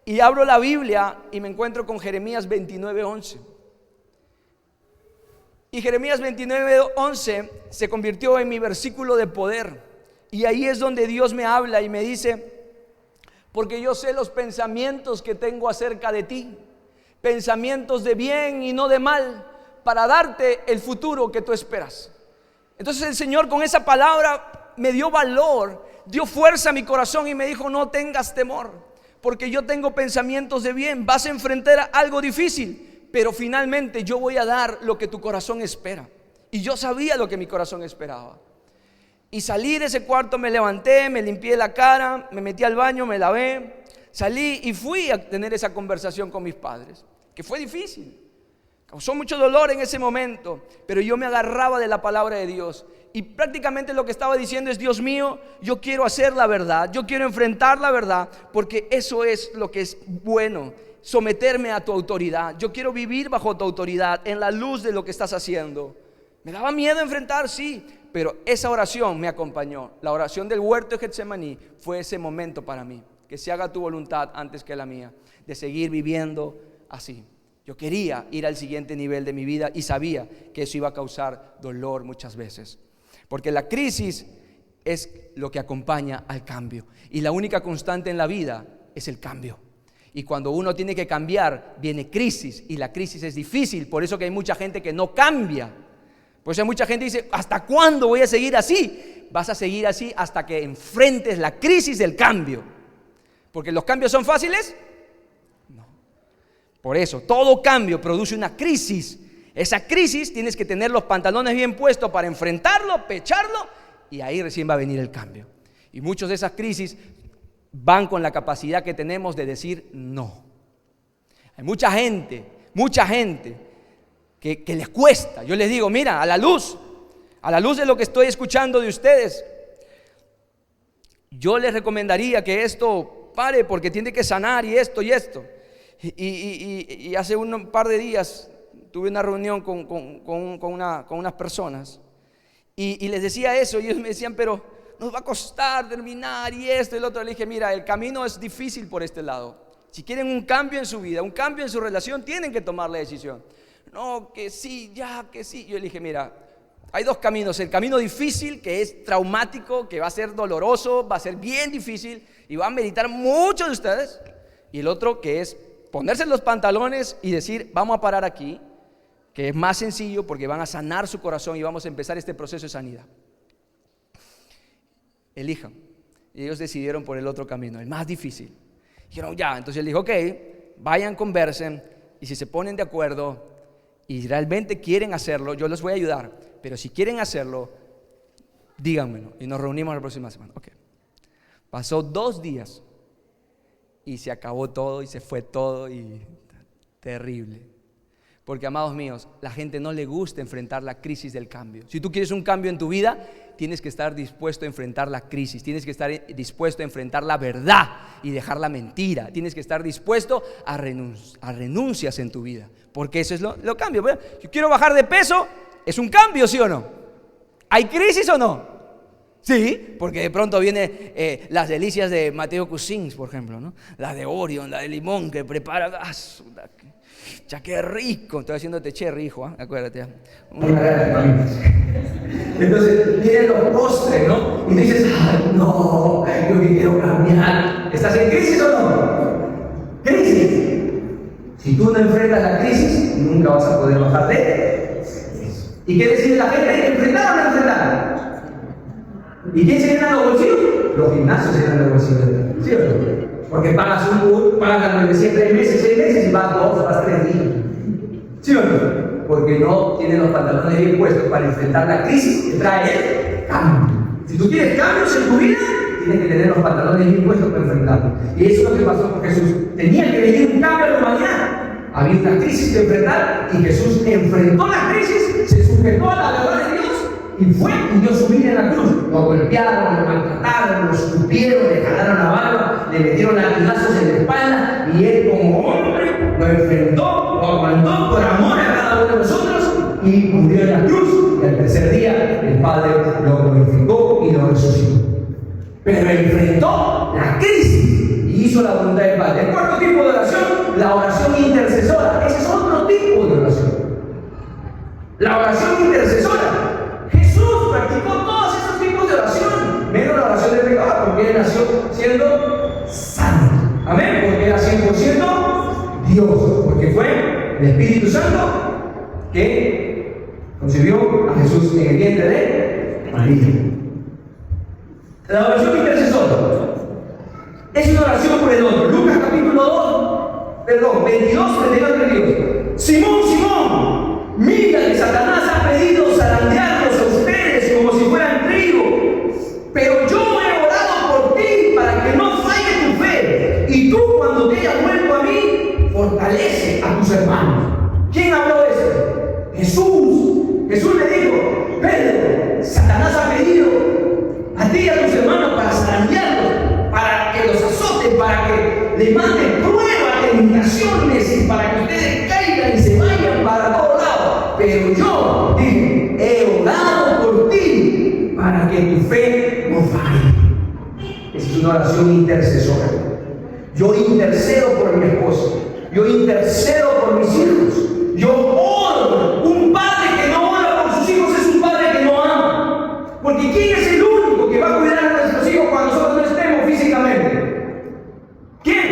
Y abro la Biblia y me encuentro con Jeremías 29:11. Y Jeremías 29:11 se convirtió en mi versículo de poder. Y ahí es donde Dios me habla y me dice, porque yo sé los pensamientos que tengo acerca de ti, pensamientos de bien y no de mal, para darte el futuro que tú esperas. Entonces el Señor con esa palabra me dio valor, dio fuerza a mi corazón y me dijo, no tengas temor, porque yo tengo pensamientos de bien. Vas a enfrentar algo difícil, pero finalmente yo voy a dar lo que tu corazón espera. Y yo sabía lo que mi corazón esperaba. Y salí de ese cuarto, me levanté, me limpié la cara, me metí al baño, me lavé, salí y fui a tener esa conversación con mis padres, que fue difícil, causó mucho dolor en ese momento, pero yo me agarraba de la palabra de Dios. Y prácticamente lo que estaba diciendo es, Dios mío, yo quiero hacer la verdad, yo quiero enfrentar la verdad, porque eso es lo que es bueno, someterme a tu autoridad. Yo quiero vivir bajo tu autoridad, en la luz de lo que estás haciendo. Me daba miedo enfrentar, sí, pero esa oración me acompañó. La oración del huerto de Getsemaní fue ese momento para mí. Que se haga tu voluntad antes que la mía, de seguir viviendo así. Yo quería ir al siguiente nivel de mi vida y sabía que eso iba a causar dolor muchas veces. Porque la crisis es lo que acompaña al cambio. Y la única constante en la vida es el cambio. Y cuando uno tiene que cambiar, viene crisis. Y la crisis es difícil. Por eso que hay mucha gente que no cambia. Por eso hay mucha gente que dice, ¿hasta cuándo voy a seguir así? Vas a seguir así hasta que enfrentes la crisis del cambio. Porque los cambios son fáciles. No. Por eso, todo cambio produce una crisis. Esa crisis tienes que tener los pantalones bien puestos para enfrentarlo, pecharlo, y ahí recién va a venir el cambio. Y muchas de esas crisis van con la capacidad que tenemos de decir no. Hay mucha gente que les cuesta. Yo les digo, mira, a la luz de lo que estoy escuchando de ustedes, yo les recomendaría que esto pare porque tiene que sanar y esto y esto. Y hace un par de días tuve una reunión con unas personas y les decía eso, y ellos me decían, pero nos va a costar terminar y esto y lo otro. Le dije, mira, el camino es difícil por este lado. Si quieren un cambio en su vida, un cambio en su relación, tienen que tomar la decisión. No, que sí, ya, que sí. Yo le dije, mira, hay dos caminos. El camino difícil, que es traumático, que va a ser doloroso, va a ser bien difícil y van a meditar muchos de ustedes. Y el otro, que es ponerse los pantalones y decir, vamos a parar aquí, que es más sencillo porque van a sanar su corazón y vamos a empezar este proceso de sanidad. Elijan. Y ellos decidieron por el otro camino, el más difícil. Dijeron, ya, entonces él dijo, ok, vayan, conversen, y si se ponen de acuerdo y realmente quieren hacerlo, yo les voy a ayudar, pero si quieren hacerlo, díganmelo, y nos reunimos la próxima semana. Ok. Pasó 2 días y se acabó todo y se fue todo y terrible. Porque, amados míos, la gente no le gusta enfrentar la crisis del cambio. Si tú quieres un cambio en tu vida, tienes que estar dispuesto a enfrentar la crisis, tienes que estar dispuesto a enfrentar la verdad y dejar la mentira, tienes que estar dispuesto a renuncias en tu vida, porque eso es lo cambio. Yo quiero bajar de peso, es un cambio, ¿sí o no? ¿Hay crisis o no? Sí, porque de pronto vienen las delicias de Mateo Cousins, por ejemplo, ¿no? La de Orion, la de limón que prepara. Ya qué rico. Estoy haciéndote cherry, hijo, acuérdate. Entonces vienen los postres, ¿no? Y dices, ay, no, yo que quiero cambiar. ¿Estás en crisis o no? Crisis. Si tú no enfrentas la crisis, nunca vas a poder bajar de eso. ¿Y qué decide la gente? ¿Enfrentar o no enfrentar? ¿Y quién se llena los bolsillos? Los gimnasios se llenan los bolsillos, ¿sí o no? Porque pagas la membresía 3 meses, 6 meses y vas 2, vas 3 días, ¿sí o no? Porque no tienen los pantalones bien puestos para enfrentar la crisis que trae el cambio. Si tú quieres cambios en tu vida, tienes que tener los pantalones bien puestos para enfrentarlo. Y eso es lo que pasó con Jesús. Tenía que venir un cambio a la humanidad. Había una crisis que enfrentar y Jesús enfrentó la crisis, se sujetó a la verdad de Dios y fue y dio su vida en la cruz. Lo golpearon, lo maltrataron, lo escupieron, le jalaron la barba, le metieron latigazos en la espalda y él como hombre lo enfrentó, lo aguantó por amor a cada uno de nosotros y murió en la cruz. Y al tercer día el Padre lo glorificó y lo resucitó. Pero enfrentó la crisis y hizo la voluntad del Padre. El cuarto tipo de oración, la oración intercesora. Ese es otro tipo de oración. La oración intercesora. Jesús practicó todos esos tipos de oración, menos la oración del pecado, porque él nació siendo santo. Amén, porque era 100% Dios, porque fue el Espíritu Santo que concibió a Jesús en el vientre de María. La oración intercesora es una oración por el otro. Lucas capítulo 22, 32. Simón, Simón, mira que Satanás ha pedido zarandearlos a ustedes como si fueran trigo, pero yo he orado por ti para que no falle tu fe, y tú cuando te hayas vuelto a mí, fortalece a tus hermanos. ¿Quién habló de eso? Jesús. Jesús le dijo, Pedro, Satanás ha pedido a ti y a tus hermanos para zarandearlos, para que los azoten, para que les manden pruebas, tentaciones, y para que ustedes caigan y se vayan para todos lados. Pero yo, dije, he orado por ti para que tu fe no falle. Esa es una oración intercesora. Yo intercedo por mi esposo, yo intercedo por mis hijos, yo oro. Un padre que no ora por sus hijos es un padre que no ama. Porque ¿quién es el único que va a cuidar a nuestros hijos cuando nosotros no estemos físicamente? ¿Quién?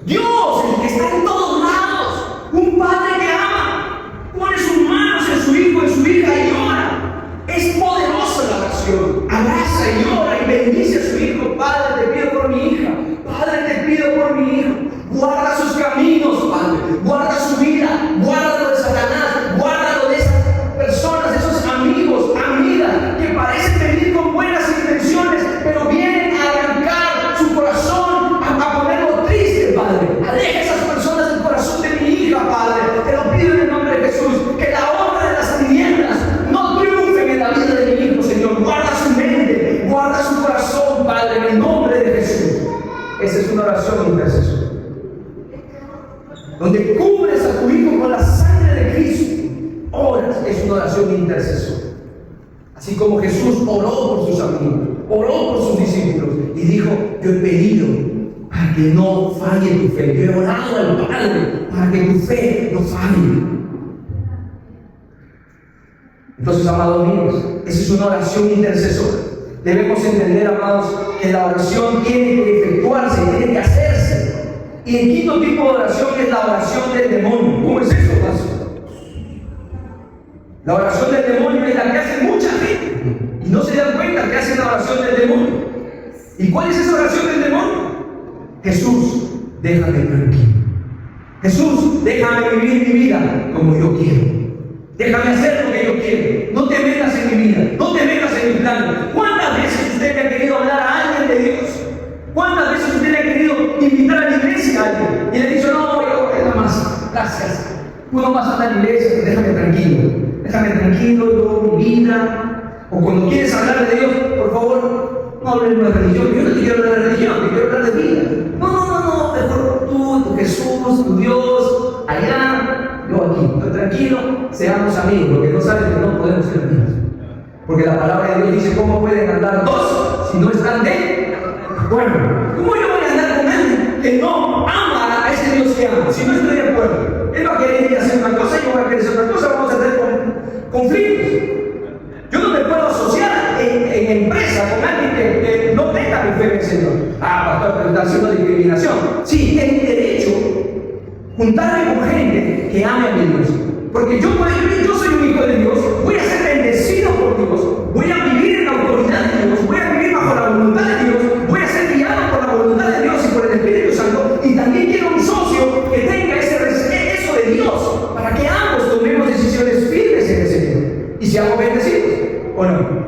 Dios, el que está en todos lados. Un padre que ama, pone sus manos en su hijo, en su hija y ora. Es poderosa la oración. Abraza y ora y bendice a su hijo. Padre, te pido por mi hija. Padre, te pido por mi hijo. Guarda sus caminos, Padre. Guarda su vida. Guárdalo de Satanás. Guárdalo de esas personas, de esos amigos, amigas que parecen venir con buenas intenciones, pero vienen a arrancar su corazón, a ponerlo triste, Padre. Aleja esas personas del corazón de mi hija, Padre. Te lo pido en el nombre de Jesús. Que la obra de las tinieblas no triunfen en la vida de mi hijo, Señor. Guarda su mente, guarda su corazón, Padre, en el nombre de Jesús. Esa es una oración intercesora, donde cubres a tu hijo con la sangre de Cristo. Oras, es una oración intercesora. Así como Jesús oró por sus amigos, oró por sus discípulos y dijo, yo he pedido para que no falle tu fe. Yo he orado al Padre para que tu fe no falle. Entonces, amados míos, esa es una oración intercesora. Debemos entender, amados, que la oración tiene que efectuarse, tiene que hacerse. Y el quinto tipo de oración es la oración del demonio. ¿Cómo es eso, pastor? La oración del demonio es la que hace mucha gente y no se dan cuenta que hacen la oración del demonio. ¿Y cuál es esa oración del demonio? Jesús, déjame tranquilo. Jesús, déjame vivir mi vida como yo quiero. Déjame hacer lo que yo quiero. No te metas en mi vida, no te metas en mi plan. ¿Cuántas veces usted le ha querido hablar a alguien de Dios? ¿Cuántas veces usted le ha querido invitar a la iglesia a alguien? Y le ha dicho, no, yo nada más, gracias. Uno más a la iglesia, déjame tranquilo, yo, mi vida. O cuando quieres hablar de Dios, por favor, no hables de la religión. Yo no te quiero hablar de religión, te quiero hablar de vida. No, mejor tú, tu Jesús, tu Dios, allá, yo aquí. Estoy tranquilo, seamos amigos, porque no sabes que no podemos ser amigos. Porque la palabra de Dios dice, ¿cómo pueden andar dos si no están de acuerdo? ¿Cómo yo voy a andar con alguien que no ama a ese Dios que ama? Si no estoy de acuerdo. Él va a querer ir a hacer una cosa, yo voy a querer hacer otra cosa, vamos a tener conflictos. Yo no me puedo asociar en empresa con alguien que no tenga mi fe en el Señor. Pastor, pero está haciendo discriminación. Sí, es mi derecho juntarme con gente que ame a mi Dios. Porque yo soy un hijo de Dios, voy a ser bendecido por Dios, voy a vivir en la autoridad de Dios, voy a vivir bajo la voluntad de Dios, voy a ser guiado por la voluntad de Dios y por el Espíritu Santo. Y también quiero un socio que tenga eso de Dios, para que ambos tomemos decisiones firmes en el Señor y seamos bendecidos, ¿o no?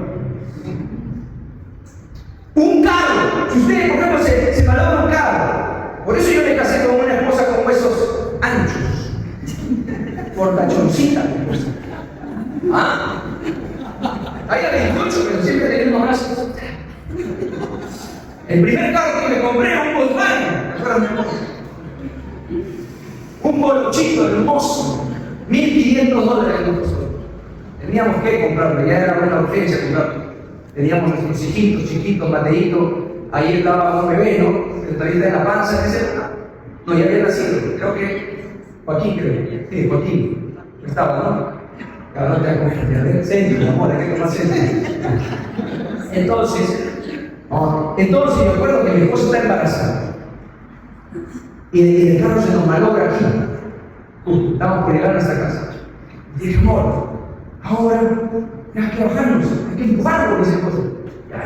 Un carro, si usted, por ejemplo, se valora un carro, por eso yo me casé con una esposa con huesos anchos, fortachoncita. Hay a 28, pero siempre tenía unos brazos. El primer carro que me compré era un Volkswagen, ¿te acuerdas, mi amor? Un bolochito hermoso, $1,500. Teníamos que comprarlo, ya era una urgencia comprarlo. Teníamos nuestros hijitos, chiquitos, Mateitos, ahí estaba un bebé, ¿no? Que todavía está en la panza, etc. No, ya había nacido, creo que Joaquín, sí, Joaquín, estaba, ¿no? Ahora te acompañaré, centro, mi amor, hay que tomar centro. Entonces me acuerdo que mi esposa está embarazada. Y el carro se nos malogra aquí. Estamos por llegar a nuestra casa. Y dije, amor, ahora hay que bajarnos, hay que empujarlo, dice esposa. Ya,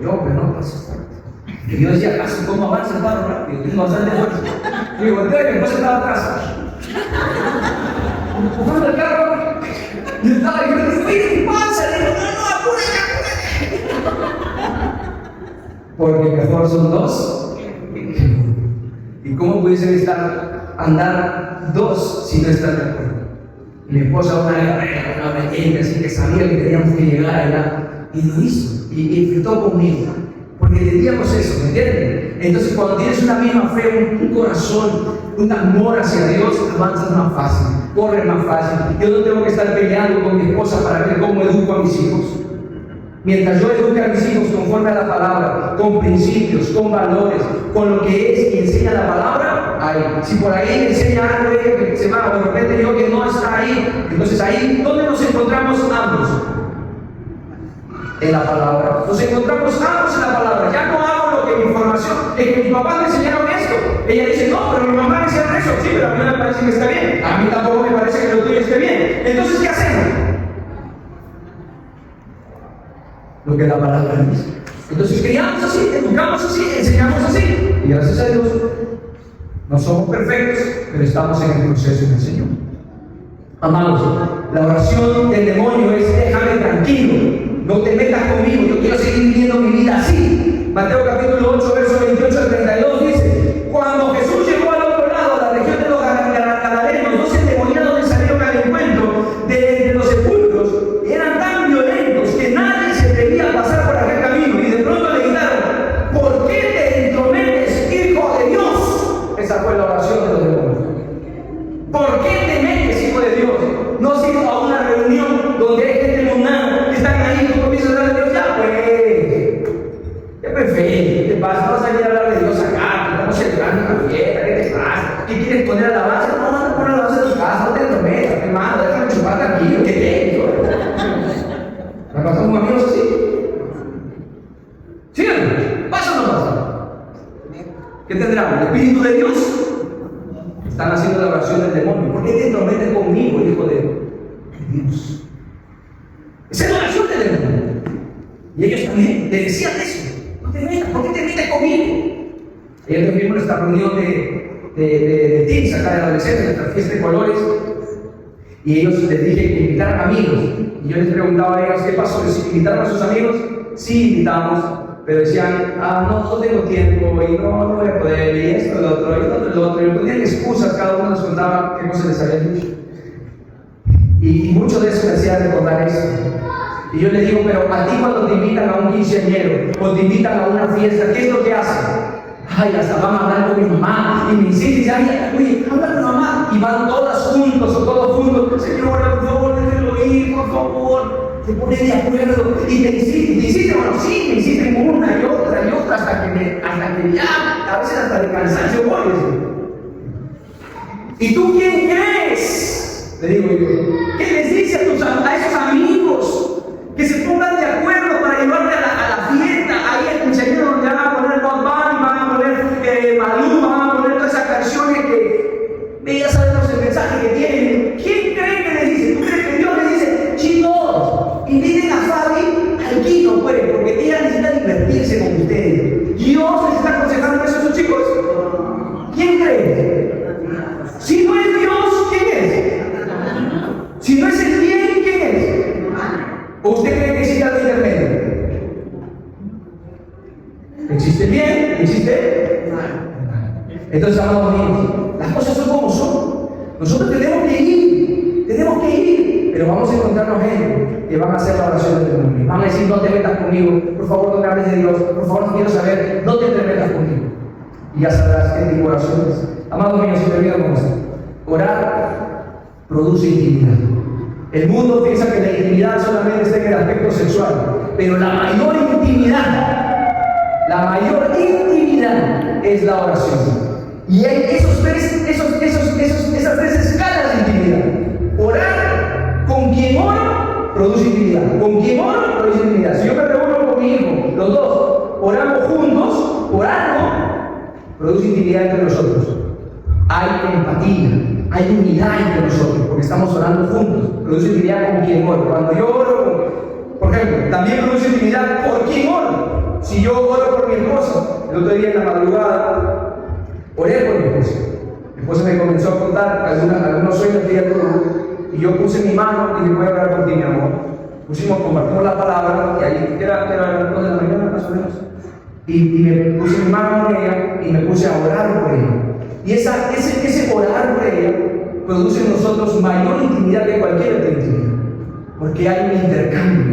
yo, pero no pasa fuerte. Y yo decía, casi, ¿cómo avanza el carro rápido? Tengo bastante fuerza. Y digo, entonces mi esposa estaba atrás. Empujando el carro. Y estaba diciendo, ¿qué pasa? Le digo, no, apúrate. Porque mejor son dos. ¿Y cómo pudiesen andar dos si no están de acuerdo? Mi esposa una vez, así que sabía que teníamos que llegar allá, y lo hizo, y enfrentó conmigo, porque teníamos eso, ¿me entienden? Entonces, cuando tienes una misma fe, un corazón, un amor hacia Dios, avanzas más fácil, corres más fácil. Yo no tengo que estar peleando con mi esposa para ver cómo educo a mis hijos. Mientras yo eduque a mis hijos conforme a la palabra, con principios, con valores, con lo que es y enseña la palabra, ahí. Si por ahí me enseña algo que se va, de repente yo que no está ahí, entonces ahí, ¿dónde nos encontramos ambos? En la palabra. Nos encontramos ambos en la palabra. Ya no hago lo que mi formación, es que mis papás me enseñaron esto. Ella dice, no, pero mi mamá me enseñaron eso. Sí, pero a mí no me parece que está bien. A mí tampoco me parece que lo tuyo esté bien. Entonces, ¿qué hacemos? Lo que la palabra dice. Entonces criamos así, educamos así, enseñamos así. Y gracias a Dios no somos perfectos, pero estamos en el proceso en el Señor. Amados, la oración del demonio es déjame tranquilo, no te metas conmigo, yo quiero seguir viviendo mi vida así. Mateo capítulo 8, verso 28 al 32 dice, cuando Jesús llegó al otro lado, a la región de los Gadarenos, dos endemoniados le salieron al encuentro de los sepulcros, eran tan violentos que nadie se atrevía a pasar por aquel camino, y de pronto le gritaron, ¿por qué te entrometes, hijo de Dios? Esa fue la oración de los demonios. ¿Por qué te metes, hijo de Dios? No has ido a una reunión donde hay gente mundana que están ahí y tú comienzas a hablar de Dios. Ya pues, ¿qué prefieres? ¿Qué te pasa? No vas a ir a hablar de Dios acá, que estamos celebrando una fiesta, ¿qué te pasa? ¿Qué quieres poner alabanza? No, no poner alabanza en tu casa, no te entrometas, hermano, déjame chupar tranquilo, ¿qué te ¿me ha pasado con amigos así? ¿Sí o no? ¿Pasa o no pasa? ¿Qué tendrán? ¿El Espíritu de Dios? Están haciendo la oración del demonio. ¿Por qué te entrometes conmigo, hijo de Dios? Esa es la oración del demonio. Y ellos también le decían eso. No te metas, ¿por qué te conmigo. Ayer tuvimos nuestra reunión de teens acá de adolescentes, nuestra fiesta de colores, y ellos les dije que invitaran amigos. Y yo les preguntaba a ellos, ¿qué pasó? ¿Les invitaron a sus amigos? Sí, invitamos, pero decían, no tengo tiempo, y no voy a poder, y esto, lo otro, y ponían excusas, cada uno nos contaba qué cosas les habían dicho. Y mucho de eso me hacía recordar eso. Y yo le digo, pero a ti cuando te invitan a un quinceañero o te invitan a una fiesta, ¿qué es lo que hacen? Ay, hasta van a hablar con mi mamá y me insisten y dicen, ay, oye, habla con mamá. Y van todas juntos o todos juntos. Señora, por favor, déjenlo ir, por favor. Se ponen de acuerdo y te insisten, bueno, sí, me insisten una y otra hasta que ya, a veces hasta de cansancio voy. ¿Y tú quién crees? Le digo yo, ¿qué les dice a esos amigos? Que se pongan de acuerdo para llevarte a la fiesta, ahí en el Señor donde van a poner Bad Bunny, van a poner Maluma, van a poner todas esas canciones que ya sabemos el mensaje que tienen. ¿Quién cree que les dice? ¿Tú crees que Dios les dice, chicos, inviten a Fabi al Quino, pues, porque ella necesita divertirse con ustedes? ¿Dios les está aconsejando eso a sus chicos? ¿Quién cree? Si no es Dios, ¿quién es? Si no es el bien, ¿quién es? ¿O usted cree que existe algo intermedio? ¿Existe el bien? ¿Existe? Entonces, amados míos, las cosas son como son. Nosotros tenemos que ir, pero vamos a encontrarnos gente que van a hacer la oración de Dios. Van a decir, no te metas conmigo, por favor no me hables de Dios, por favor no quiero saber, no te metas conmigo. Y ya sabrás qué tipo de oraciones. Amados míos, si te olvido con esto, orar produce intimidad. El mundo piensa que la intimidad solamente está en el aspecto sexual, pero la mayor intimidad es la oración. Y hay esas tres escalas de intimidad. Orar, con quien oro, produce intimidad. Con quien oro, produce intimidad. Si yo me reúno con mi hijo, los dos, oramos juntos, orando, produce intimidad entre nosotros. Hay empatía, hay unidad entre nosotros, porque estamos orando juntos. Produce intimidad con quien oro. Cuando yo oro, por ejemplo, también produce intimidad por quien oro. Si yo oro por mi esposa, el otro día en la madrugada, oré por mi esposa. Mi esposa me comenzó a contar algunos sueños que ella tuvo, y yo puse mi mano y le voy a orar por ti, mi amor. Compartimos la palabra, y ahí era las 2 de la mañana más o menos. Y me puse mi mano con ella y me puse a orar por ella. Y ese orar por ella produce en nosotros mayor intimidad que cualquier otra intimidad, porque hay un intercambio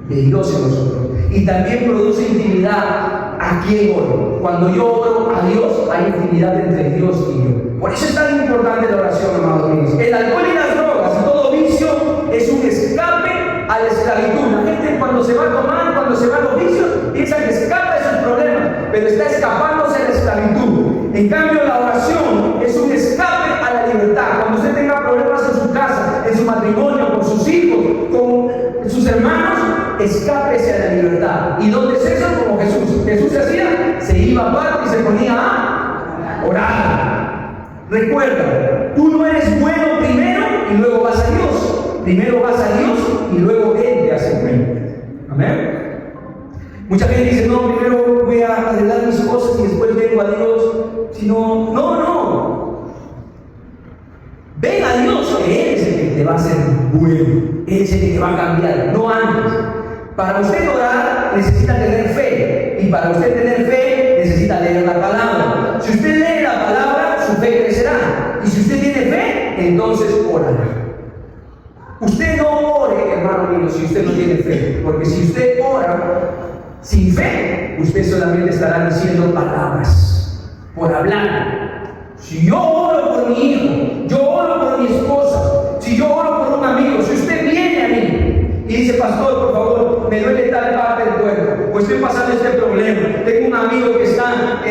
de Dios en nosotros. Y también produce intimidad a quien oro. Cuando yo oro a Dios, hay intimidad entre Dios y yo. Por eso es tan importante la oración, amados míos. El alcohol y las drogas y todo vicio es un escape a la esclavitud. La gente cuando se va a tomar, cuando se va a los vicios, piensa que escapa de sus problemas, pero está escapándose de la esclavitud. En cambio, la oración es un escape a la libertad. Cuando usted tenga problemas en su casa, en su matrimonio, con sus hijos, con sus hermanos, escápese a la libertad. ¿Y dónde es eso? Como Jesús. Jesús se hacía, se iba aparte y se ponía a orar. Recuerda, tú no eres bueno primero y luego vas a Dios. Primero vas a Dios y luego Él te hace bueno. Amén. Mucha gente dice, no, primero voy a arreglar mis cosas y después vengo a Dios. Si no, no. Ven a Dios, que Él es el que te va a hacer bueno. Él es el que te va a cambiar, no antes. Para usted orar necesita tener fe, y para usted tener fe necesita leer la palabra. Si usted lee la palabra, su fe crecerá, y si usted tiene fe, entonces orará. Usted no ore, hermano mío, si usted no tiene fe, porque si usted ora sin fe, usted solamente estará diciendo palabras por hablar. Si yo oro por mi hijo, yo oro por mi esposa, si yo oro por un amigo, si usted viene a mí y dice, pastor, por favor, me duele tal parte del cuerpo, o estoy pasando este problema, tengo un amigo que está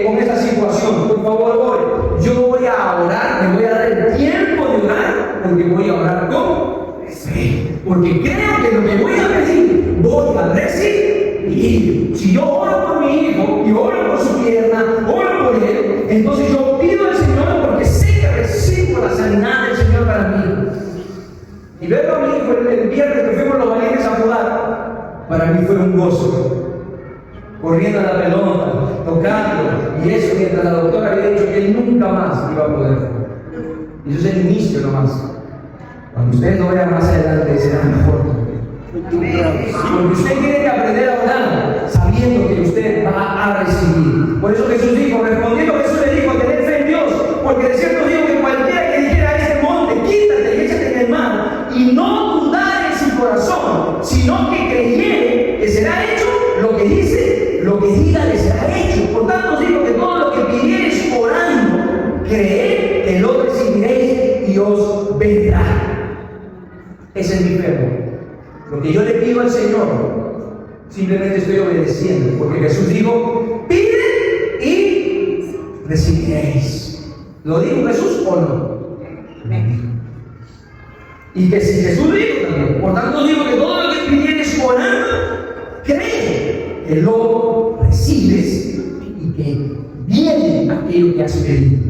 con esta situación, por favor, ore. Yo voy a orar, me voy a dar el tiempo de orar, porque voy a orar con fe, porque creo que lo que voy a pedir, voy a recibir. Si yo oro por mi hijo y oro por su pierna, oro por él, entonces yo pido al Señor porque sé que recibo la sanidad del Señor para mí. Y verlo a mi hijo el viernes que fuimos los valientes a jugar, para mí fue un gozo. Corriendo a la pelota, nota, tocando, y eso mientras la doctora había dicho que él nunca más iba a poder. Y eso es el inicio nomás. Cuando ustedes lo vean más adelante, será mejor. Porque usted tiene que aprender a orar sabiendo que usted va a recibir. Por eso Jesús dijo, respondiendo Jesús le dijo, tener fe en Dios, porque de cierto digo que cualquiera que dijera a este monte, quítate y échate en el mar, y no dudar en su corazón, sino que creyere que será hecho lo que dice, lo que diga le será hecho. Por tanto os digo que todo lo que pidiereis orando, creed que lo recibiréis y os vendrá. Ese es mi fe. Lo que yo le pido al Señor, simplemente estoy obedeciendo, porque Jesús dijo, pide y recibiréis. ¿Lo dijo Jesús o no? Y que si Jesús dijo también, por tanto digo que todo lo que pidieres orando, cree que lo recibes y que viene aquello que has pedido.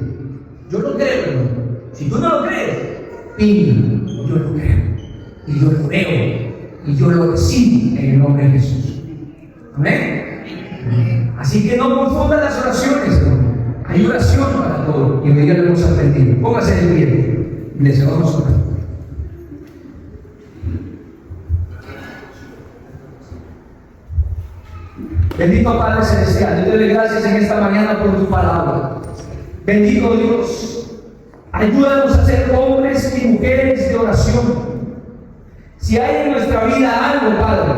Yo lo creo, hermano. Si tú no lo crees, pide. Yo lo creo. Y yo lo veo. Y yo lo recibo en el nombre de Jesús. Amén. Así que no confundan las oraciones, hermano. Hay oración para todo. Y hoy día lo hemos aprendido. Póngase de pie. Iglesia, vamos a orar. Bendito Padre Celestial, yo te doy gracias en esta mañana por tu palabra. Bendito Dios, ayúdanos a ser hombres y mujeres de oración. Si hay en nuestra vida algo, Padre,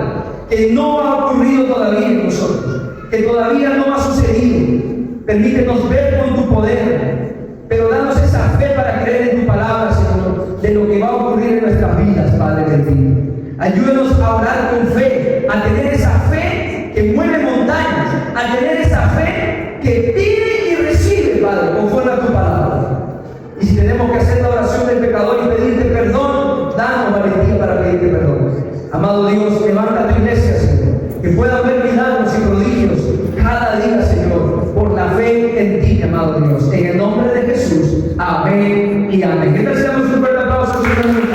que no ha ocurrido todavía en nosotros, que todavía no ha sucedido, permítenos ver con tu poder, pero danos esa fe para creer en tu palabra, Señor, de lo que va a ocurrir en nuestras vidas, Padre bendito. Ayúdanos a orar con fe, a tener esa fe que mueve montañas, a tener esa fe que pide y recibe, Padre, conforme a tu palabra. Y si tenemos que hacer la oración del pecador y pedirte perdón, danos valentía para pedirte perdón. Amado Dios, levanta tu iglesia, Señor, que pueda haber milagros y prodigios cada día, Señor, por la fe en ti, amado Dios. En el nombre de Jesús, amén y amén. Que te damos un fuerte aplauso, Señor.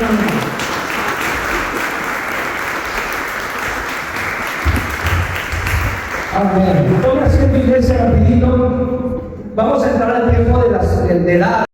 Amén. Póngase en tu iglesia rapidito. Vamos a entrar al tiempo de la